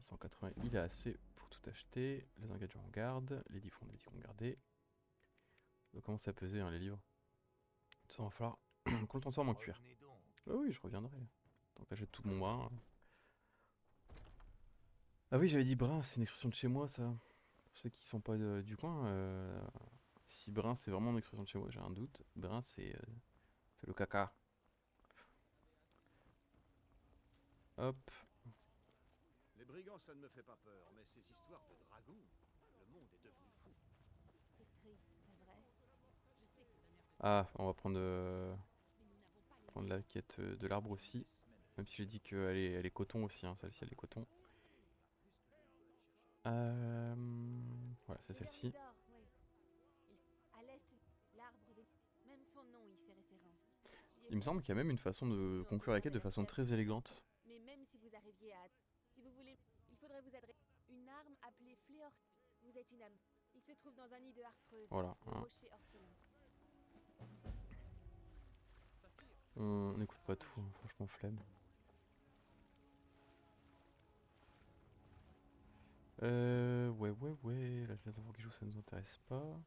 180, il est assez pour tout acheter. Les ingrédients on garde, les livres on a dit qu'on gardait. Donc commence à peser hein, les livres. Ça va falloir qu'on le transforme en cuir. Ah oui, je reviendrai. Donc là j'ai tout mon brin. Ah oui, j'avais dit brin, c'est une expression de chez moi ça. Pour ceux qui sont pas du coin, si brin c'est vraiment une expression de chez moi, j'ai un doute. Brin c'est le caca. Hop. Les brigands, ça ne me fait pas peur, mais ces histoires de dragons, le monde est devenu fou. C'est triste, c'est vrai. Ah, on va prendre la quête de l'arbre aussi. Même si j'ai dit elle est coton aussi, hein, celle-ci elle est coton. Voilà, c'est celle-ci. Pyramide d'or, ouais. À l'est, l'arbre de... Même son nom y fait référence. J'y ai Il me semble qu'il y a même une façon de conclure la quête de façon très élégante. Mais même si vous arriviez à... Si vous voulez, il faudrait vous adresser une arme appelée Fléort. Vous êtes une âme. Il se trouve dans un nid de harfreuse. Voilà. Le Hein. rocher orphelin. On n'écoute pas tout, hein, franchement flemme. Ouais. Là, les enfants qui jouent, ça nous intéresse pas.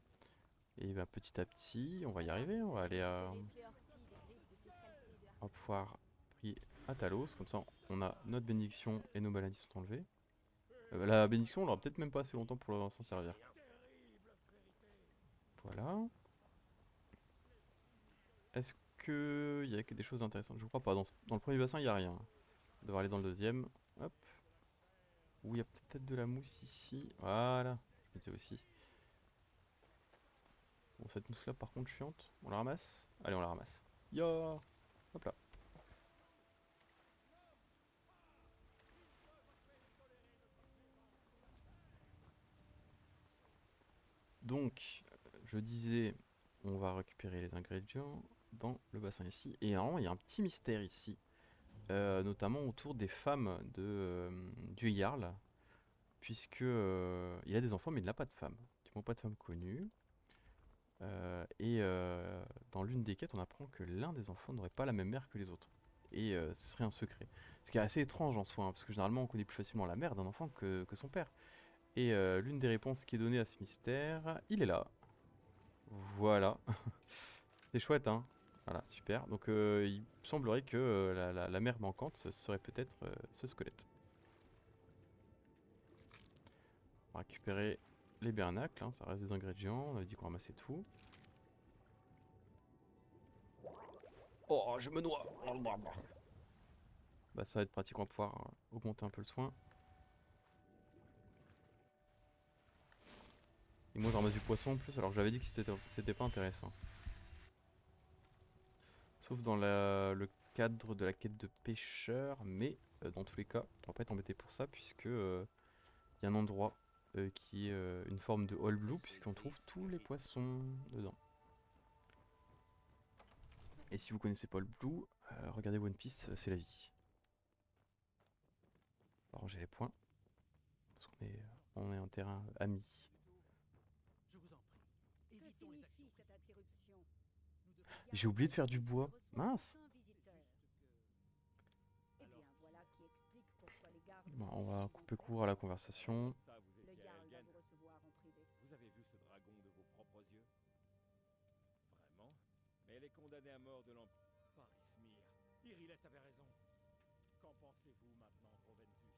Et ben petit à petit, on va y arriver. On va aller à... Les Fléortis, les griffes de ces saletés de On va pouvoir prier à Talos. Comme ça, on a notre bénédiction et nos maladies sont enlevées. La bénédiction, on l'aura peut-être même pas assez longtemps pour s'en servir. Voilà. Est-ce qu'il y a des choses intéressantes? Je crois pas. Dans le premier bassin, il n'y a rien. On devrait aller dans le deuxième. Hop. Où il y a peut-être de la mousse ici. Voilà. Je me disais aussi. Bon, cette mousse-là, par contre, chiante. On la ramasse? Allez, on la ramasse. Ya. Hop là. Donc, je disais, on va récupérer les ingrédients dans le bassin ici. Et normalement, il y a un petit mystère ici. Notamment autour des femmes du Jarl. Puisque il a des enfants, mais il n'a pas de femme. Du moins, pas de femme connue. Dans l'une des quêtes, on apprend que l'un des enfants n'aurait pas la même mère que les autres. Et ce serait un secret. Ce qui est assez étrange en soi, hein, parce que généralement on connaît plus facilement la mère d'un enfant que son père. Et l'une des réponses qui est donnée à ce mystère, il est là. Voilà. C'est chouette, hein. Voilà, super. Donc il semblerait que la mère manquante ce serait peut-être ce squelette. On va récupérer les bernacles, hein, ça reste des ingrédients, on avait dit qu'on ramassait tout. Oh, je me noie. Bah ça va être pratique, on va pouvoir augmenter un peu le soin. Et moi je ramasse du poisson en plus, alors que j'avais dit que c'était pas intéressant. Sauf dans le cadre de la quête de pêcheur, mais dans tous les cas, on va pas être embêté pour ça, puisque il y a un endroit qui est une forme de All Blue, puisqu'on trouve tous les poissons dedans. Et si vous connaissez pas All Blue, regardez One Piece, c'est la vie. On va ranger les points, parce on est en terrain ami. Je vous en prie. Que Évitons les signifie actions cette interruption? J'ai oublié de faire du bois, mince. Eh bien, voilà qui explique pourquoi les gardes... Bon, on va couper court à la conversation. Ça, vous Le étiez à Jarl va Elgen. vous recevoir en privé. Vous avez vu ce dragon de vos propres yeux? Vraiment? Mais elle est condamnée à mort de l'Empire. Parismir. Irilette avait raison. Qu'en pensez-vous maintenant, Proventus?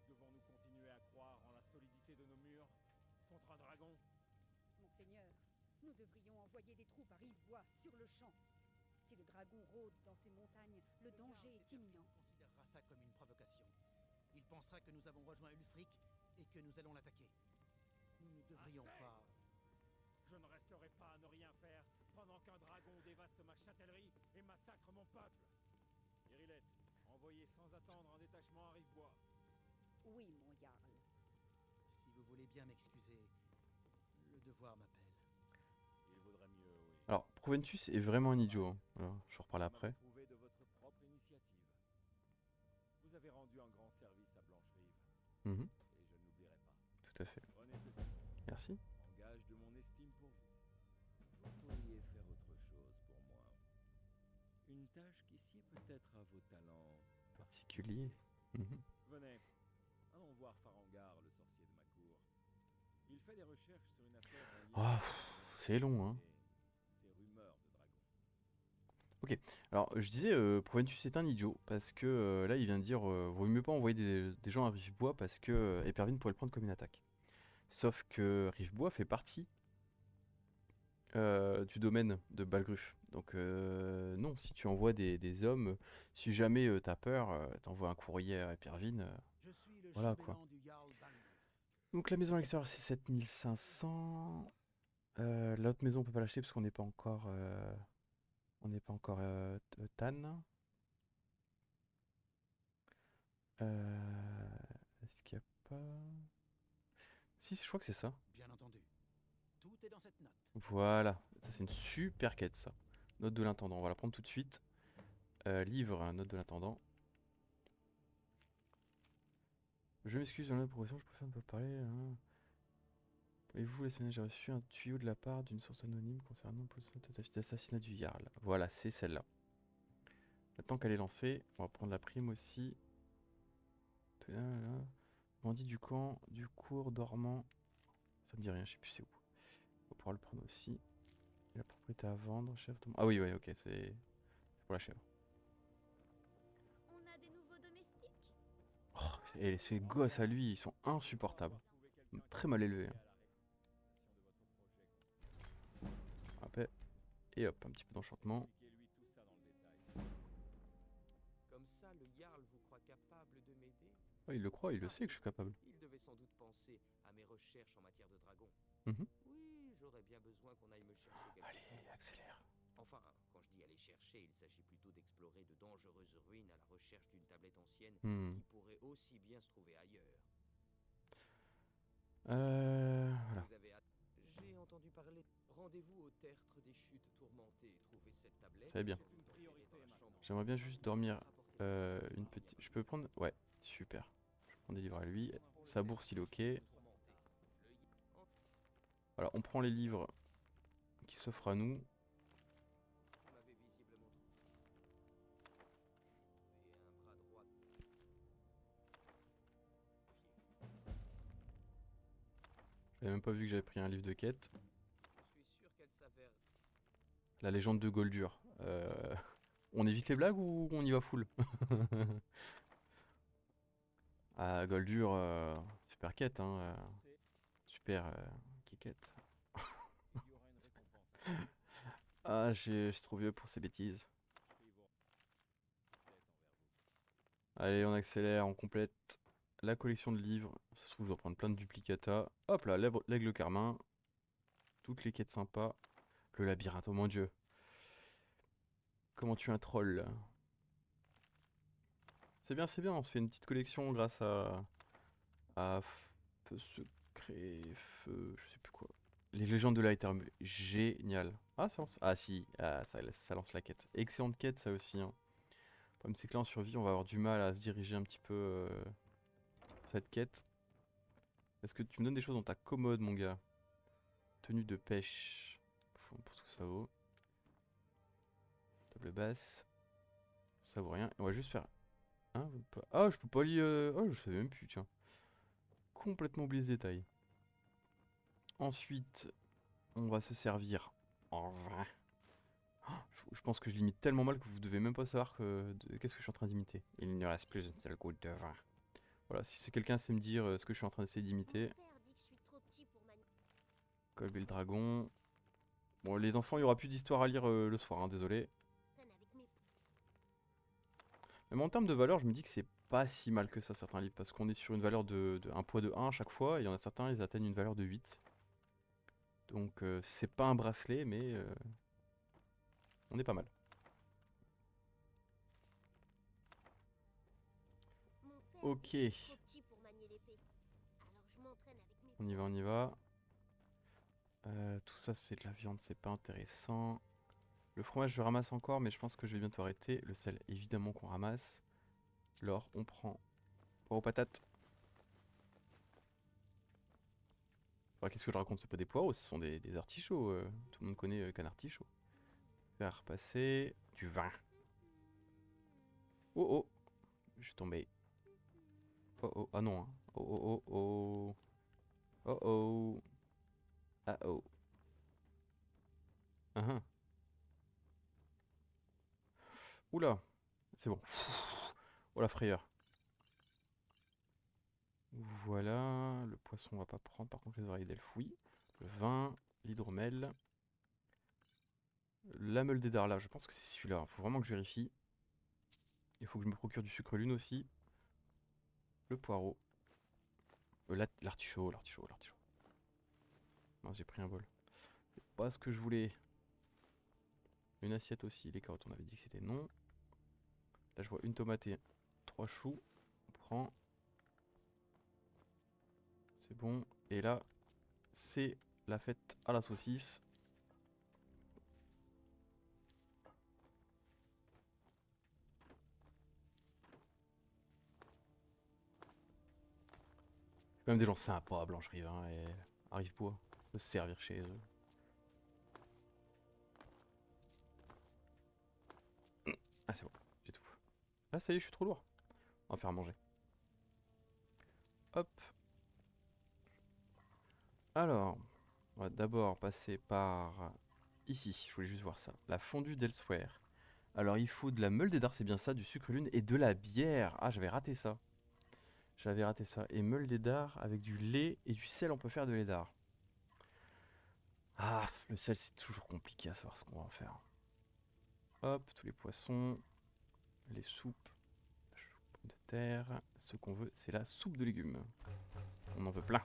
Devons-nous continuer à croire en la solidité de nos murs contre un dragon? Monseigneur, nous devrions envoyer des troupes à Rivebois, sur le champ. Si le dragon rôde dans ces montagnes, le danger est imminent. considérera ça comme une provocation. Il pensera que nous avons rejoint Ulfric et que nous allons l'attaquer. Nous ne devrions Assez. pas... Je ne resterai pas à ne rien faire pendant qu'un dragon dévaste ma châtellerie et massacre mon peuple. Irilette, envoyez sans attendre un détachement à Rivebois. Oui, mon Jarl. Si vous voulez bien m'excuser, le devoir m'appelle. Il vaudrait mieux, oui. Alors, Proventus est vraiment un idiot, hein. Alors, je reparle Vous après. m'avez trouvé de votre propre initiative. Vous avez rendu un grand service à Blancherive, Mhm, et je ne l'oublierai pas. tout à fait. Prenez ceci, Merci. en gage de mon estime pour vous. Vous pourriez faire autre chose pour moi. Une tâche qui sied peut-être à vos talents. Particulier. Mhm. Venez, allons voir Dengar, le sorcier de ma cour. Il fait des recherches sur une affaire reliée Oh, à c'est long, hein. ces rumeurs de dragon. Ok, alors je disais, Proventus est un idiot, parce que là il vient de dire, vaut mieux pas envoyer des gens à Rivebois parce que Épervine pourrait le prendre comme une attaque. Sauf que Rivebois fait partie du domaine de Balgruf. Donc non, si tu envoies des hommes, si jamais t'as peur, t'envoies un courrier à Épervine, Je suis le voilà quoi. chambellan du Jarl Balgruf. Donc la maison à l'extérieur c'est 7500. L'autre maison on peut pas l'acheter parce qu'on n'est pas encore... Tan. Est-ce qu'il y a pas... Si, je crois que c'est ça. Bien entendu. Tout est dans cette note. Voilà, ça c'est une super quête ça. Note de l'intendant, on va la prendre tout de suite. Livre, note de l'intendant. Je m'excuse dans la proposition, je préfère ne pas parler. Hein. Voyez-vous, la semaine j'ai reçu un tuyau de la part d'une source anonyme concernant le tentative d'assassinat du Jarl. Voilà, c'est celle-là. Maintenant qu'elle est lancée, on va prendre la prime aussi. Bandit du camp, du cours dormant. Ça me dit rien, je sais plus c'est où. On va pouvoir le prendre aussi. La propriété à vendre, chef. Ah oui, ok, c'est pour la chèvre. On a des nouveaux domestiques? Oh, et ces gosses à lui, ils sont insupportables. Très mal élevés. Hein. Après, et hop, un petit peu d'enchantement. Comme ça, le Jarl vous croit capable de m'aider? Oh, il le croit, il le sait que je suis capable. Il devait sans doute penser à mes recherches en matière de dragon. Mhm. Oui, j'aurais bien besoin qu'on aille me chercher quelque Allez, chose. accélère. Enfin, quand je dis aller chercher, il s'agit plutôt d'explorer de dangereuses ruines à la recherche d'une tablette ancienne qui pourrait aussi bien se trouver ailleurs. Voilà. Vous avez J'ai entendu parler. Rendez-vous au tertre des chutes tourmentées et trouvez cette tablette. Ça va bien. C'est une priorité maintenant. J'aimerais bien juste dormir une petite... Je peux prendre... Ouais, super. Je prends des livres à lui. Sa bourse, il est ok. Voilà, on prend les livres qui s'offrent à nous. Vous m'avez visiblement et un bras droit. J'avais même pas vu que j'avais pris un livre de quête. Je suis sûr qu'elle s'avère. La légende de Goldur. On évite les blagues ou on y va full? Ah, Goldur, super quête, hein. Super quête. Ah, je suis trop vieux pour ces bêtises. Allez, on accélère, on complète la collection de livres. Ça se trouve, je dois prendre plein de duplicata. Hop là, l'aigle carmin. Toutes les quêtes sympas. Le labyrinthe, oh mon dieu. Comment tuer un troll? C'est bien, on se fait une petite collection grâce à feu secret, feu, je sais plus quoi. Les légendes de la Eternum, génial. Ah, ça lance. Ah si, ça lance la quête. Excellente quête, ça aussi. Hein. Le problème, c'est que là, en survie, on va avoir du mal à se diriger un petit peu cette quête. Est-ce que tu me donnes des choses dans ta commode, mon gars? Tenue de pêche. Pour ce que ça vaut. Table basse. Ça vaut rien. On va juste faire. Hein, ah, je peux pas lire. Oh, je savais même plus, tiens. Complètement oublié ce détail. Ensuite, on va se servir en vin. Oh, je pense que je limite tellement mal que vous devez même pas savoir qu'est-ce que je suis en train d'imiter. Il ne reste plus une seule goutte de vin. Voilà, si c'est quelqu'un sait me dire ce que je suis en train d'essayer d'imiter. Colby le dragon. Bon, les enfants, il n'y aura plus d'histoire à lire le soir, hein, désolé. Même en termes de valeur, je me dis que c'est pas si mal que ça, certains livres. Parce qu'on est sur une valeur un poids de 1 à chaque fois. Et il y en a certains, ils atteignent une valeur de 8. Donc, c'est pas un bracelet, mais on est pas mal. Ok. On y va, on y va. Tout ça, c'est de la viande, c'est pas intéressant. Le fromage, je ramasse encore, mais je pense que je vais bientôt arrêter. Le sel, évidemment qu'on ramasse. L'or, on prend. Poireaux patates. Enfin, qu'est-ce que je raconte? C'est pas des poireaux, ce sont des artichauts. Tout le monde connaît qu'un artichaut. Faire passer du vin. Oh oh, je suis tombé. Oh oh, ah non, hein. Oh, oh, oh. Oh, oh. Ah, oh. Uhum. Oula, c'est bon. Oh la frayeur. Voilà, le poisson on va pas prendre, par contre les oreilles d'elfe oui. Le vin, l'hydromel. La meule des dards là, je pense que c'est celui-là, faut vraiment que je vérifie. Il faut que je me procure du sucre lune aussi. Le poireau. L'artichaut. Non, j'ai pris un bol. C'est pas ce que je voulais. Une assiette aussi, les carottes on avait dit que c'était non. Là je vois une tomate et 3 choux. On prend. C'est bon. Et là, c'est la fête à la saucisse. C'est quand même des gens sympas à Blanche-Rive, hein, et arrive-toi de se servir chez eux. Ah c'est bon, j'ai tout. Ah ça y est, je suis trop lourd. On va faire à manger. Hop. Alors, on va d'abord passer par ici. Je voulais juste voir ça. La fondue d'Elsewhere. Alors il faut de la meule des dards, c'est bien ça, du sucre lune et de la bière. Ah j'avais raté ça. Et meule des dards avec du lait et du sel, on peut faire de lait d'ard. Ah, le sel c'est toujours compliqué à savoir ce qu'on va en faire. Hop, tous les poissons, les soupes, de terre. Ce qu'on veut, c'est la soupe de légumes. On en veut plein.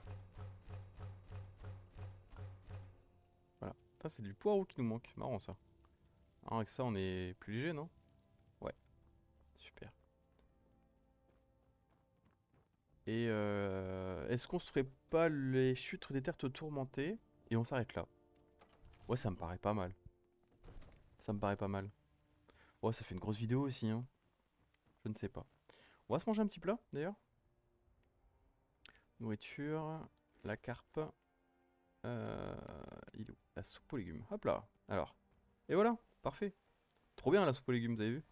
Voilà. Ça, c'est du poireau qui nous manque. Marrant ça. Alors, avec ça, on est plus léger, non? Ouais. Super. Et est-ce qu'on se ferait pas les chutes des terres tourmentées et on s'arrête là? Ouais, ça me paraît pas mal. Ouais, ça fait une grosse vidéo aussi, hein. Je ne sais pas. On va se manger un petit plat, d'ailleurs. Nourriture, la carpe. Il est où? La soupe aux légumes. Hop là. Alors. Et voilà, parfait. Trop bien la soupe aux légumes, vous avez vu?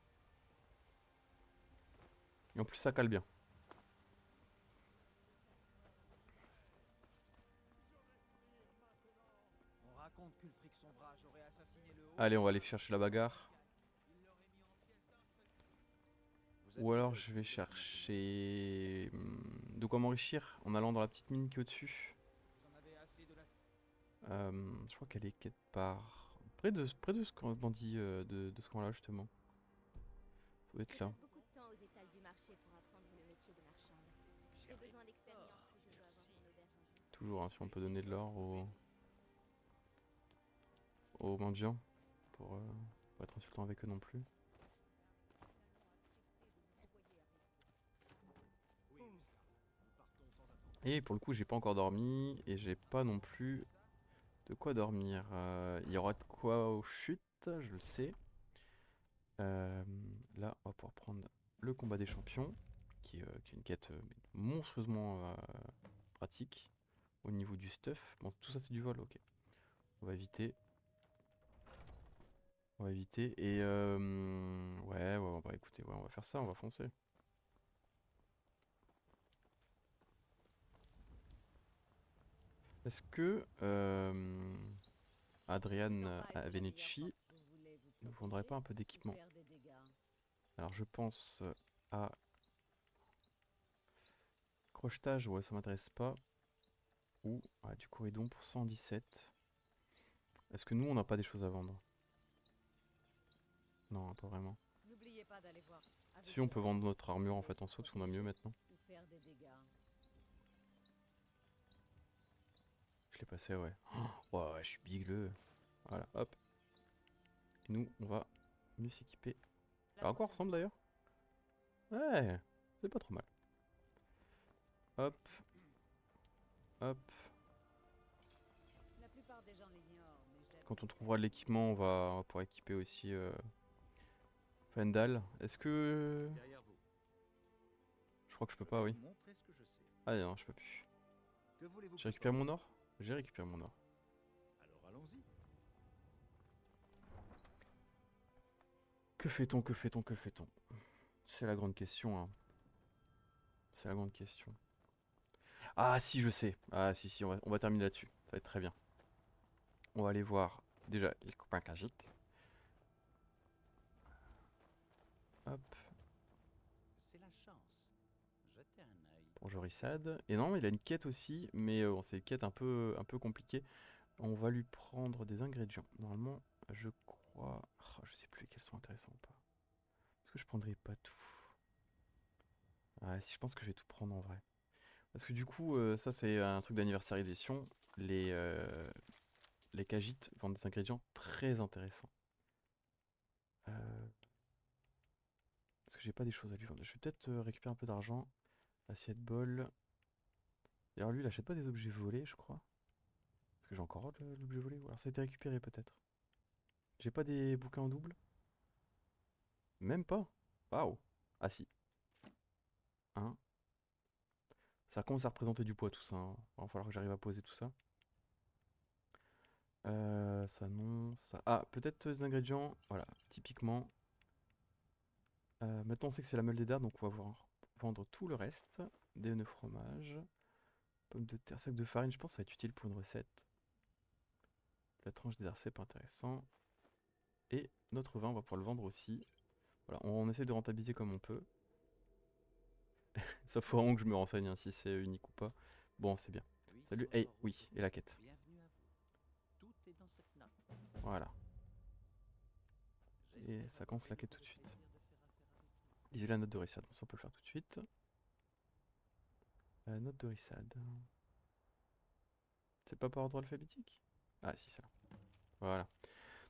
Et en plus, ça cale bien. On raconte qu'Ulfric Sombrage aurait assassiné le haut. Allez, on va aller chercher la bagarre. Ou alors je vais chercher de quoi m'enrichir en allant dans la petite mine qui est au-dessus. Je crois qu'elle est quelque part près de ce qu'on bandit de ce camp là justement. Ça doit être là. Beaucoup de temps aux étals du marché pour apprendre le métier de marchande. J'ai besoin d'expérience si je veux avoir mon auberge un jour. Toujours, hein, si on peut donner de l'or aux mendiants pour pas être insultant avec eux non plus. Et pour le coup, j'ai pas encore dormi et j'ai pas non plus de quoi dormir. Il y aura de quoi aux chutes, je le sais. Là, on va pouvoir prendre le combat des champions, qui est une quête monstrueusement pratique au niveau du stuff. Bon, tout ça c'est du vol, ok. On va éviter. Et ouais, on va écouter, ouais, on va faire ça, on va foncer. Est-ce que Adrian Veneci ne vendrait pas un peu d'équipement? Alors je pense à crochetage, ouais ça m'intéresse pas. Ou du corridon pour 117. Est-ce que nous on n'a pas des choses à vendre? Non, pas vraiment. Si on peut vendre notre armure en fait en soi parce qu'on a mieux maintenant. Je l'ai passé, ouais. Oh, ouais, je suis bigleux. Voilà, hop. Et nous, on va mieux s'équiper. Alors, à quoi on ressemble d'ailleurs? Ouais, c'est pas trop mal. Hop. Hop. Quand on trouvera de l'équipement, on va pouvoir équiper aussi Fendal. Est-ce que... Je crois que je peux pas, oui. Ah non, je peux plus. J'ai récupéré mon or? J'ai récupéré mon or. Alors allons-y. Que fait-on? C'est la grande question, hein. C'est la grande question. Ah si, je sais. Ah si, si, on va terminer là-dessus. Ça va être très bien. On va aller voir déjà les copains Khajiit. Hop. C'est la chance. Jetez un œil. Bonjour Issad. Et non, il a une quête aussi, mais bon, c'est une quête un peu compliquée. On va lui prendre des ingrédients. Normalement, je crois... Oh, je sais plus lesquels sont intéressants ou pas. Est-ce que je prendrai pas tout? Ouais, si, je pense que je vais tout prendre en vrai. Parce que du coup, ça c'est un truc d'anniversaire édition. Les Khajiit vendent des ingrédients très intéressants. Est-ce que j'ai pas des choses à lui vendre? Je vais peut-être récupérer un peu d'argent. Assiette bol. D'ailleurs, lui, il achète pas des objets volés, je crois. Est-ce que j'ai encore l'objet volé? Ou alors ça a été récupéré peut-être. J'ai pas des bouquins en double? Même pas. Waouh. Ah si. Un. Ça commence à représenter du poids tout ça, hein. Il va falloir que j'arrive à poser tout ça. Ça non, ça... Ah, peut-être des ingrédients. Voilà, typiquement. Maintenant on sait que c'est la meule des dards, donc on va vendre tout le reste. Des œufs fromage. Pommes de terre, sac de farine, je pense que ça va être utile pour une recette. La tranche des dards, c'est pas intéressant. Et notre vin, on va pouvoir le vendre aussi. Voilà, on essaie de rentabiliser comme on peut. Ça faut vraiment que je me renseigne hein, si c'est unique ou pas. Bon, c'est bien. Salut, hey, oui, et la quête. Bienvenue à vous. Tout est dans cette note. Voilà. Et ça commence la quête tout de suite. Lisez la note de Rissad, ça on peut le faire tout de suite. Note de Rissad. C'est pas par ordre alphabétique? Ah si, c'est là. Voilà.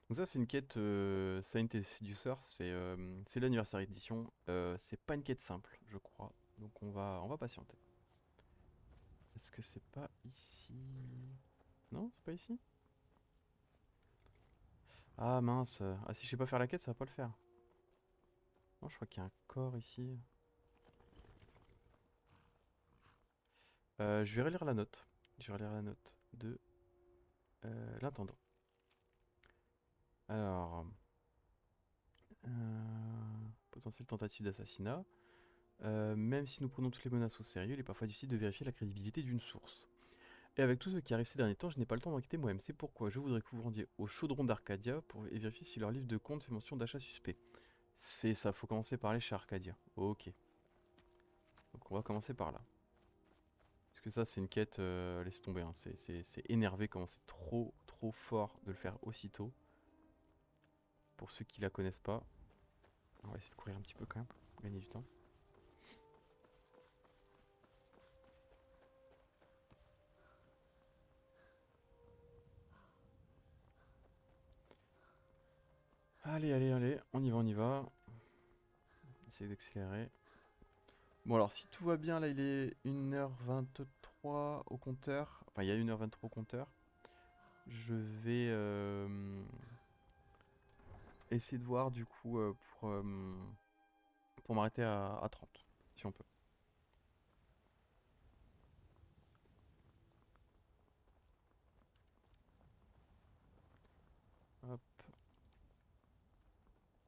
Donc ça c'est une quête Saint et Seducer, c'est l'anniversaire édition. C'est pas une quête simple, je crois. Donc on va patienter. Est-ce que c'est pas ici? Non, c'est pas ici? Ah mince. Ah si je sais pas faire la quête, ça va pas le faire. Non, je crois qu'il y a un corps ici. Je vais relire la note. Je vais relire la note de l'intendant. Alors, potentielle tentative d'assassinat. Même si nous prenons toutes les menaces au sérieux, il est parfois difficile de vérifier la crédibilité d'une source. Et avec tout ce qui arrive ces derniers temps, je n'ai pas le temps d'enquêter moi-même. C'est pourquoi je voudrais que vous rendiez au chaudron d'Arcadia pour vérifier si leur livre de compte fait mention d'achat suspect. C'est ça, faut commencer par aller chez Arcadia. Ok. Donc on va commencer par là. Parce que ça c'est une quête, laisse tomber, hein. C'est énervé comment c'est trop fort de le faire aussitôt. Pour ceux qui la connaissent pas. On va essayer de courir un petit peu quand même, pour gagner du temps. Allez, allez, allez, on y va, on y va. Essayer d'accélérer. Bon alors si tout va bien, là il est 1h23 au compteur. Enfin il y a 1h23 au compteur. Je vais essayer de voir du coup pour m'arrêter à 30, si on peut. Hop.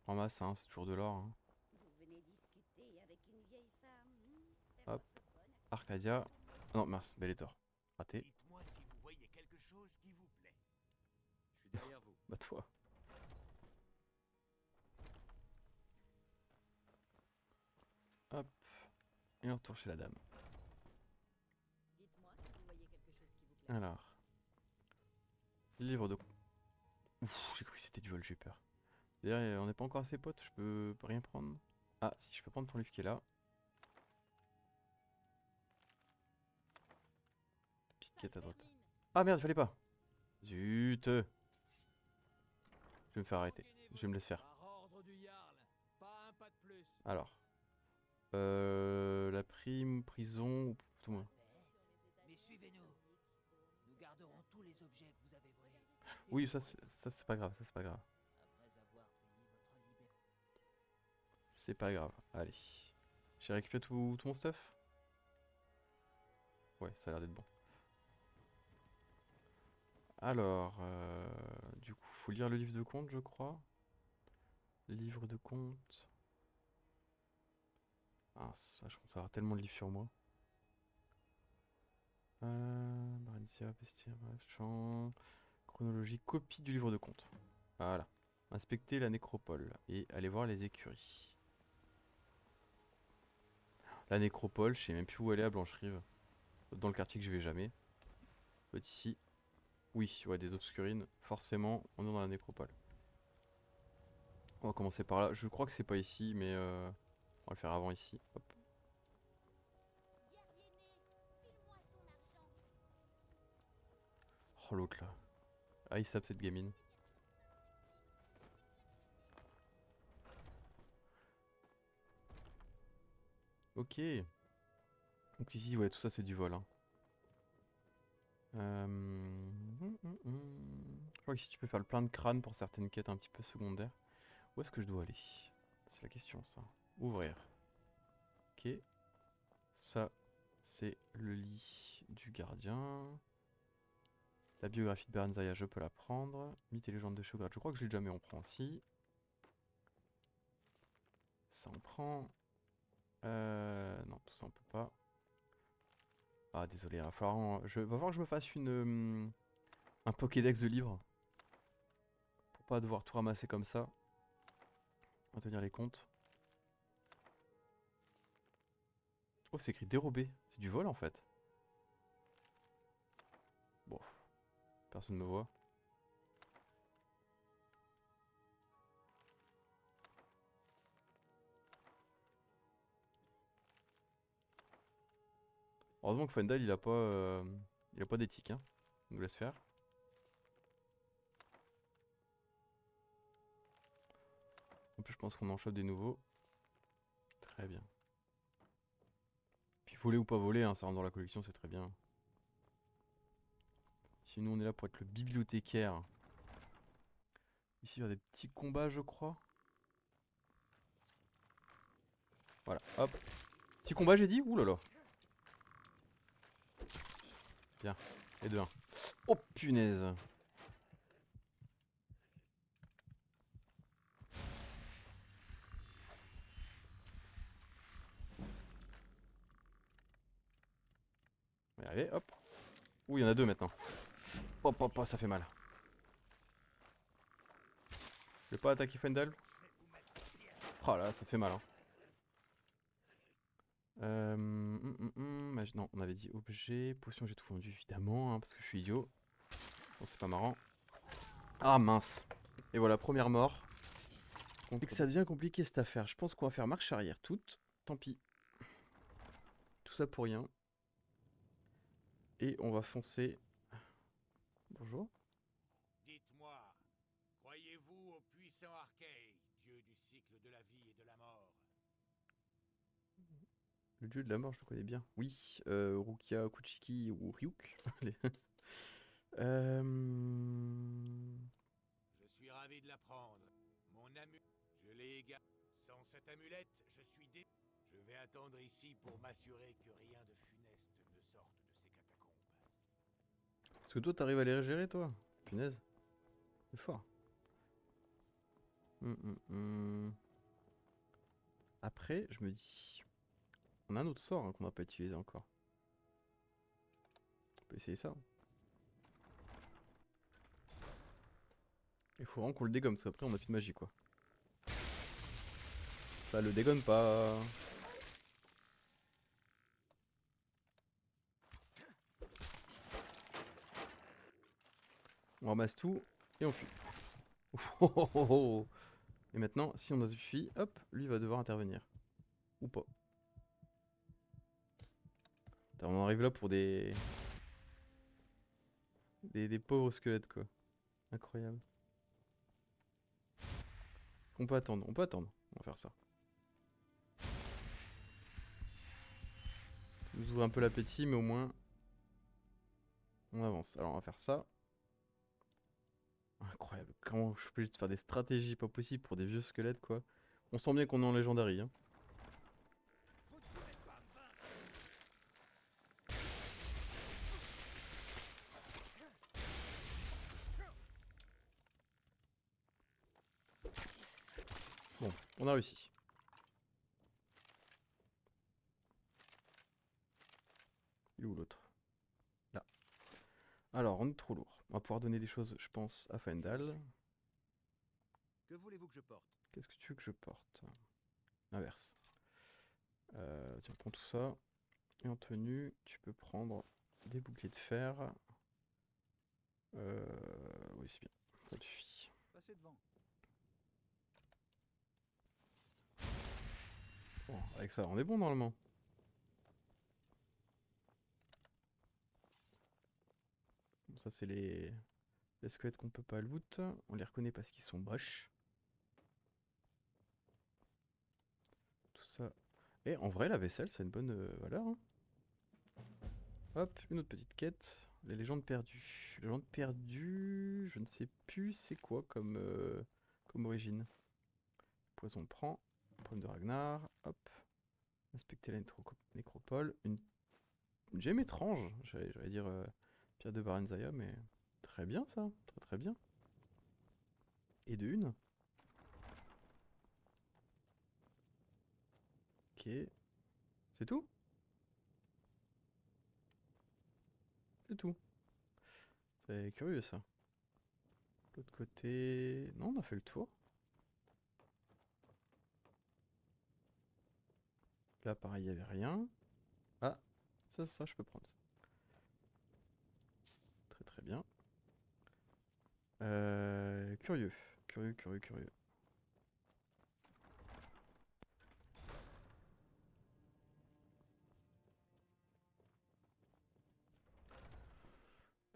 En masse, hein, c'est toujours de l'or. Hein. Vous venez discuter avec une vieille femme. Hop. Arcadia. Ah non, mince, Bellator. Raté. Dites-moi si vous voyez quelque chose qui vous plaît. Je suis derrière vous. Bah toi. Hop. Et on retourne chez la dame. Dites-moi si vous voyez quelque chose qui vous plaît. Alors. Livre de... Ouf, j'ai cru que c'était du vol, j'ai peur. D'ailleurs, on n'est pas encore assez potes, je peux rien prendre. Ah, si, je peux prendre ton livre qui est là. Petite quête à droite. Ah merde, fallait pas. Zut. Je vais me faire arrêter. Je vais me laisser faire. Par ordre du Jarl. Pas un pas de plus. Alors. La prime, prison, ou tout moins. Mais suivez-nous. Nous garderons tous les objets que vous avez volés. Oui, ça c'est pas grave, ça c'est pas grave. Après avoir payé votre liberté. C'est pas grave. Allez. J'ai récupéré tout mon stuff. Ouais, ça a l'air d'être bon. Alors, du coup, faut lire le livre de compte, je crois. Livre de compte. Ah, ça, je commence à avoir tellement de livres sur moi. Barentia, Pestia, champ. Chronologie, copie du livre de compte. Voilà. Inspecter la nécropole et aller voir les écuries. La nécropole, je sais même plus où elle est à Blancherive. Dans le quartier que je vais jamais. Peut-être ici. Oui, ouais, des obscurines. Forcément, on est dans la nécropole. On va commencer par là. Je crois que c'est pas ici, mais on va le faire avant ici. Hop. Oh l'autre là. Ah, il sape cette gamine. Ok. Donc ici, ouais, tout ça c'est du vol. Hein. Je crois que si tu peux faire le plein de crânes pour certaines quêtes un petit peu secondaires. Où est-ce que je dois aller? C'est la question ça. Ouvrir. Ok. Ça, c'est le lit du gardien. La biographie de Bernzaya, je peux la prendre. Mythe et légende de Shograt, je crois que je l'ai déjà mis, on prend aussi. Ça on prend. Non, tout ça on peut pas. Ah désolé, va falloir que je me fasse un Pokédex de livres. Pour pas devoir tout ramasser comme ça. On va tenir les comptes. Oh, c'est écrit dérobé. C'est du vol en fait. Bon. Personne ne me voit. Heureusement que Fendal il a pas d'éthique. Hein. On nous laisse faire. En plus je pense qu'on en chope des nouveaux. Très bien. Puis voler ou pas voler, hein, ça rentre dans la collection, c'est très bien. Sinon on est là pour être le bibliothécaire. Ici il y a des petits combats je crois. Voilà, hop. Petit combat j'ai dit. Ouh là là. Bien. Et de 1. Oh punaise. On va y arriver, hop. Ouh, il y en a 2 maintenant. Hop, hop, hop, ça fait mal. Je vais pas attaquer Fendal. Oh là, ça fait mal. Hein. Non, on avait dit objet, potion, j'ai tout fondu évidemment, hein, parce que je suis idiot. Bon, c'est pas marrant. Ah mince. Et voilà, première mort. Et que ça devient compliqué cette affaire. Je pense qu'on va faire marche arrière toute. Tant pis. Tout ça pour rien. Et on va foncer. Bonjour. Dites-moi, croyez-vous au puissant Arcade, dieu du cycle de la vie et de la mort? Le dieu de la mort, je le connais bien. Oui, Rukia Kuchiki ou Ryuk. Les- euh... Je suis ravi de l'apprendre. Mon amulette, je l'ai égaré. Sans cette amulette, je suis dé... Je vais attendre ici pour m'assurer que rien de funeste ne sorte de ces catacombes. Parce que toi, t'arrives à les gérer, toi? Punaise. C'est fort. Après, je me dis... On a un autre sort hein, qu'on n'a pas utilisé encore. On peut essayer ça. Il faut vraiment qu'on le dégomme, parce qu'après on a plus de magie, quoi. Ça le dégonne pas. On ramasse tout et on fuit. Oh, oh, oh, oh. Et maintenant, si on a suffi, hop, lui va devoir intervenir. Ou pas. Putain, on arrive là pour des pauvres squelettes, quoi. Incroyable. On peut attendre, on peut attendre. On va faire ça. Ça nous ouvre un peu l'appétit, mais au moins on avance. Alors on va faire ça. Incroyable. Comment je suis obligé de faire des stratégies pas possibles pour des vieux squelettes, quoi. On sent bien qu'on est en Legendary, hein. Bon, on a réussi. Il est où l'autre? Alors, on est trop lourd. On va pouvoir donner des choses, je pense, à Faendal. Que voulez-vous que je porte? Qu'est-ce que tu veux que je porte? Inverse. Tiens, prends tout ça. Et en tenue, tu peux prendre des boucliers de fer. Oui, c'est bien. Ça te suffit. Passez devant. Bon, avec ça, on est bon normalement. Bon, ça, c'est les squelettes qu'on peut pas loot. On les reconnaît parce qu'ils sont moches. Tout ça. Et en vrai, la vaisselle, c'est une bonne valeur. Hein. Hop, une autre petite quête. Les légendes perdues. Les légendes perdues, je ne sais plus c'est quoi comme origine. Poison prend. Pomme de Ragnar. Hop. Inspecter la nécropole. Une gemme étrange. J'allais dire pierre de Barenzaya, mais très bien ça. Très très bien. Et de une. Ok. C'est tout? C'est tout. C'est curieux ça. L'autre côté... Non, on a fait le tour. Là, pareil, il n'y avait rien. Ah, ça, je peux prendre ça. Très très bien. Curieux. Curieux.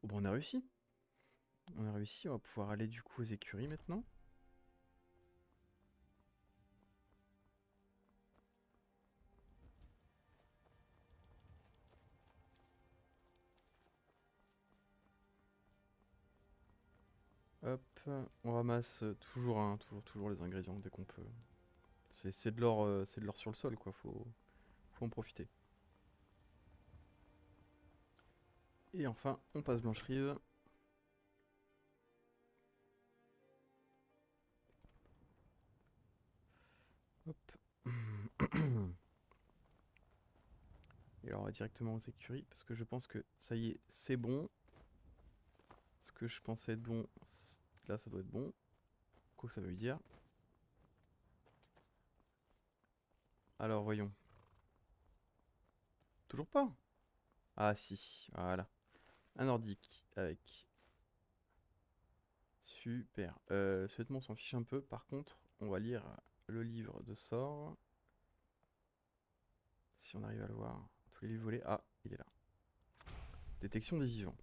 Oh, bon, on a réussi. On a réussi, on va pouvoir aller du coup aux écuries maintenant. Hop, on ramasse toujours, hein, toujours les ingrédients dès qu'on peut. C'est de l'or sur le sol, quoi. Faut en profiter. Et enfin, on passe Blancherive. Hop. Et alors on va directement aux écuries parce que je pense que ça y est, c'est bon. Ce que je pensais être bon, là ça doit être bon. Quoi que ça veut dire. Alors voyons. Toujours pas? Ah si, voilà. Un nordique avec. Super. Ce vêtement on s'en fiche un peu. Par contre, on va lire le livre de sorts. Si on arrive à le voir. Tous les livres volés. Ah, il est là. Détection des vivants.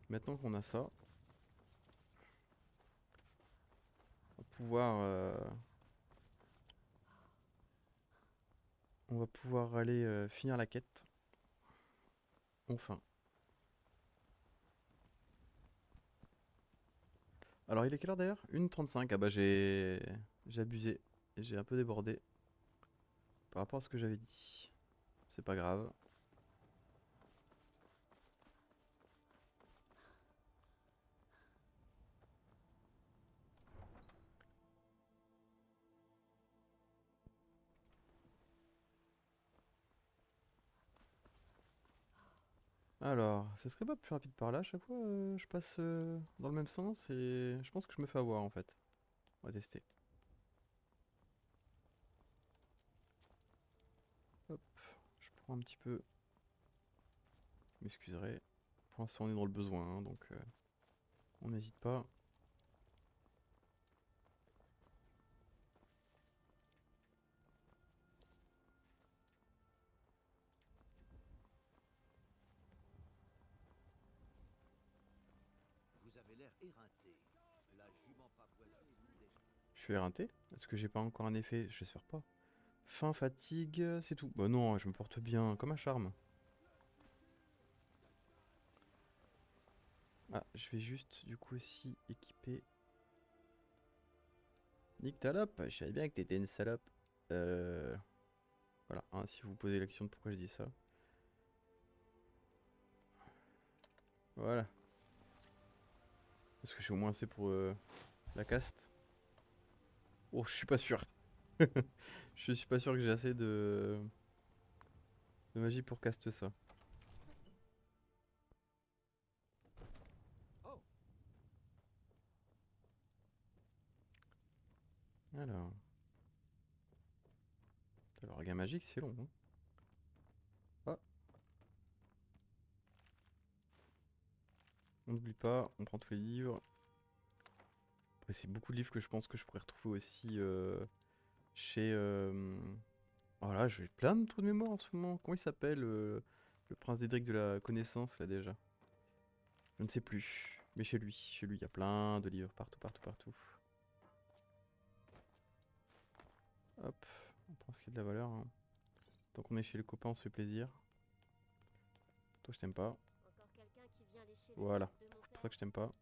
Maintenant qu'on a ça, on va pouvoir aller finir la quête. Enfin. Alors il est quelle heure d'ailleurs? 1h35. Ah bah j'ai abusé. Et j'ai un peu débordé par rapport à ce que j'avais dit. C'est pas grave. Alors, ce serait pas plus rapide par là? À chaque fois, je passe dans le même sens et je pense que je me fais avoir en fait. On va tester. Hop, je prends un petit peu. Vous m'excuserez. Pour l'instant, on est dans le besoin, hein, donc on n'hésite pas. Vous avez l'air éreinté. La jument pavoisée est l'une des... Je suis éreinté? Est-ce que j'ai pas encore un effet? J'espère pas. Faim, fatigue, c'est tout. Bah non, je me porte bien, comme un charme. Ah, je vais juste du coup aussi équiper. Nique ta lope, je savais bien que t'étais une salope. Voilà, hein, si vous vous posez la question de pourquoi je dis ça. Voilà. Est-ce que j'ai au moins assez pour la caste? Oh, je suis pas sûr. Je suis pas sûr que j'ai assez de magie pour caster ça. Alors. Le regard magique, c'est long. Hein. Ah. On n'oublie pas, on prend tous les livres. Après, c'est beaucoup de livres que je pense que je pourrais retrouver aussi chez... Voilà, j'ai plein de trous de mémoire en ce moment. Comment il s'appelle le prince d'Édric de la connaissance, là, déjà? Je ne sais plus. Mais chez lui, il y a plein de livres partout, partout, partout. Hop, on prend ce qui a de la valeur. Hein. Tant qu'on est chez les copains, on se fait plaisir. Toi, je t'aime pas. Encore quelqu'un qui vient lécher les Voilà, pattes de mon c'est pour ça père que je t'aime pas.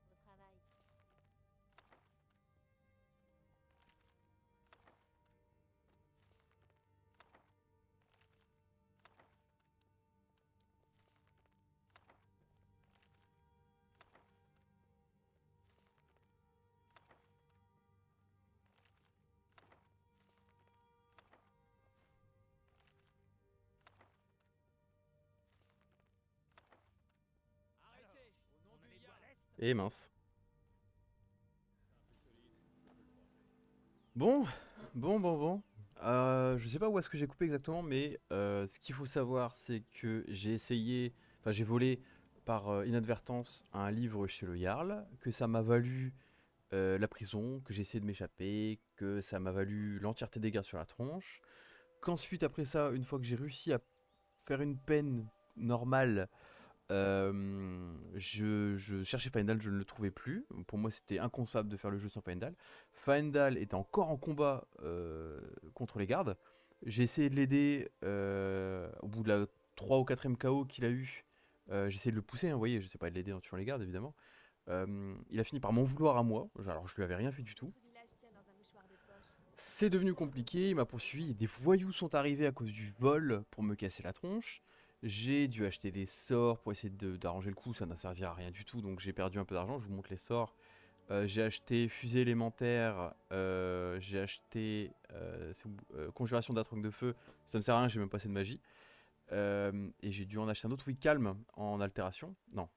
au travail. Arrêtez! Au nom du lien! Et mince. Bon. Je sais pas où est-ce que j'ai coupé exactement, mais ce qu'il faut savoir, c'est que j'ai essayé, enfin j'ai volé par inadvertance un livre chez le Jarl, que ça m'a valu la prison, que j'ai essayé de m'échapper, que ça m'a valu l'entièreté des gardes sur la tronche, qu'ensuite après ça, une fois que j'ai réussi à faire une peine normale, je cherchais Faendal, je ne le trouvais plus. Pour moi, c'était inconcevable de faire le jeu sans Faendal. Faendal était encore en combat contre les gardes. J'ai essayé de l'aider au bout de la 3 ou 4ème KO qu'il a eu. J'ai essayé de le pousser, hein, vous voyez, je sais pas de l'aider en tuant les gardes, évidemment. Il a fini par m'en vouloir à moi, alors je lui avais rien fait du tout. Notre village tient dans un mouchoir de poche. C'est devenu compliqué, il m'a poursuivi, des voyous sont arrivés à cause du vol pour me casser la tronche. J'ai dû acheter des sorts pour essayer d'arranger le coup, ça n'a servi à rien du tout, donc j'ai perdu un peu d'argent, je vous montre les sorts. J'ai acheté fusée élémentaire, j'ai acheté conjuration d'Atroc de feu, ça me sert à rien, j'ai même pas assez de magie. Et j'ai dû en acheter un autre, oui, calme, en altération, non,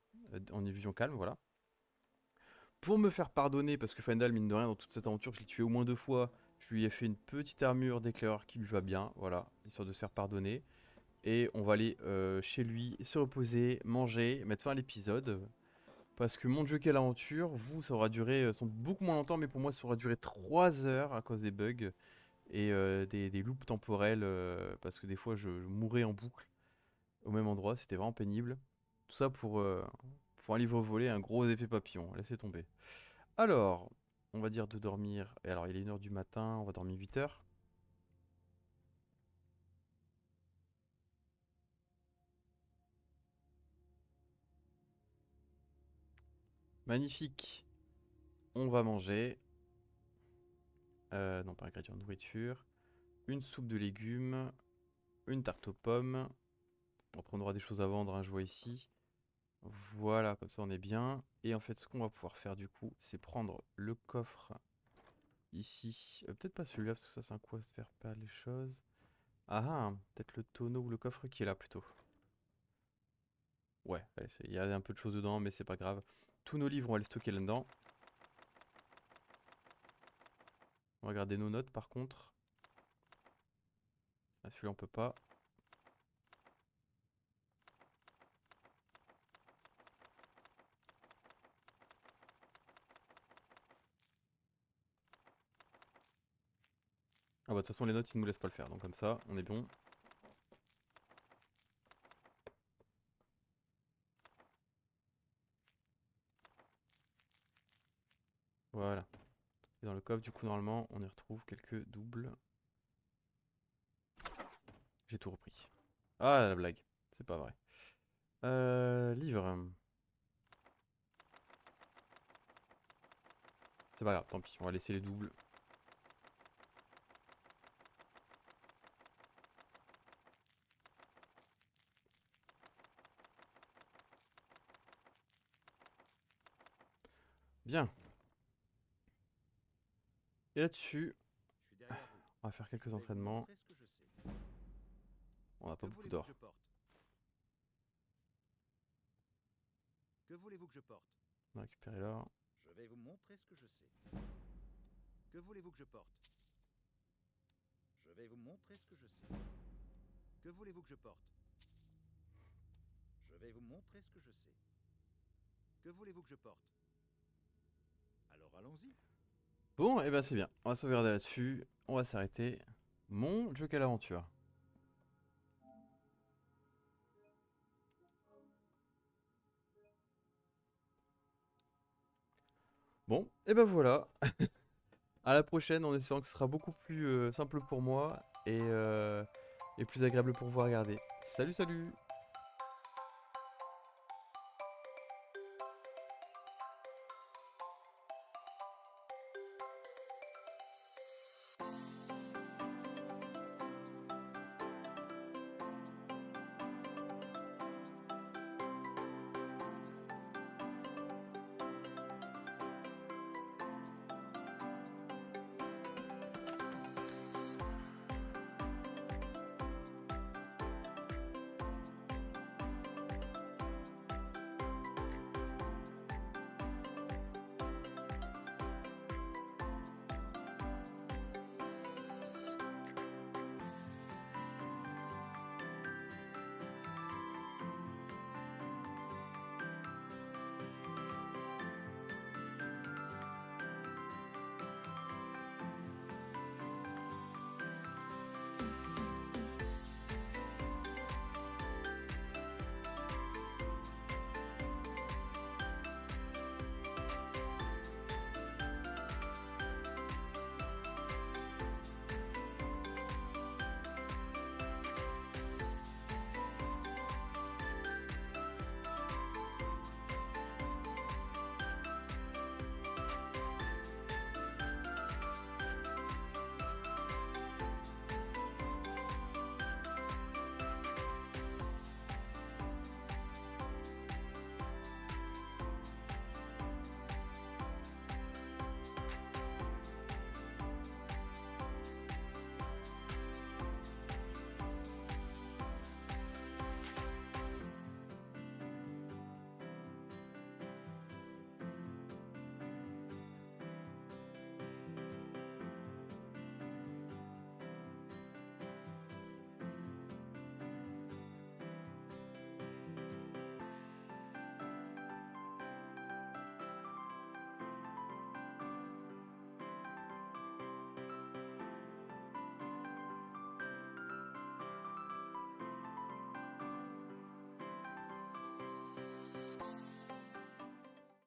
en illusion calme, voilà. Pour me faire pardonner, parce que Faendal, mine de rien, dans toute cette aventure, je l'ai tué au moins 2 fois, je lui ai fait une petite armure d'éclaireur qui lui va bien, voilà, histoire de se faire pardonner. Et on va aller chez lui, se reposer, manger, mettre fin à l'épisode. Parce que mon dieu, quelle aventure. Vous, ça aura duré sans doute beaucoup moins longtemps, mais pour moi, ça aura duré 3 heures à cause des bugs et des loops temporels. Parce que des fois, je mourais en boucle au même endroit. C'était vraiment pénible. Tout ça pour un livre volé, un gros effet papillon. Laissez tomber. Alors, on va dire de dormir. Et alors, il est 1h du matin, on va dormir 8 heures. Magnifique. On va manger. Non, pas ingrédients de nourriture. Une soupe de légumes. Une tarte aux pommes. Après, on aura des choses à vendre, hein, je vois ici. Voilà, comme ça on est bien. Et en fait, ce qu'on va pouvoir faire du coup, c'est prendre le coffre ici. Peut-être pas celui-là, parce que ça, c'est un coup à se faire perdre les choses. Ah ah, peut-être le tonneau ou le coffre qui est là plutôt. Ouais, il y a un peu de choses dedans, mais c'est pas grave. Tous nos livres, on va les stocker là-dedans. On va garder nos notes par contre. Ah, celui-là, on peut pas. Ah bah de toute façon les notes ils nous laissent pas le faire, donc comme ça on est bon. Voilà. Et dans le coffre du coup normalement on y retrouve quelques doubles. J'ai tout repris. Ah la blague, c'est pas vrai. Livre. C'est pas grave, tant pis, on va laisser les doubles. Bien. Et là-dessus, Je suis derrière vous. on va faire quelques Je vais vous entraînements. montrer ce que je sais. On n'a pas Que beaucoup voulez-vous d'or. que je porte? Que voulez-vous que je porte? On va récupérer l'or. Je Je vais vous montrer ce que je sais. Que voulez-vous que je porte? Je vais vous montrer ce que je sais. Que voulez-vous que je porte? Je vais vous montrer ce que je sais. Que voulez-vous que je porte? Alors allons-y. Bon, et ben c'est bien. On va sauvegarder là-dessus. On va s'arrêter. Mon Dieu, quelle aventure. Bon, et ben voilà. À la prochaine, en espérant que ce sera beaucoup plus simple pour moi et plus agréable pour vous à regarder. Salut, salut!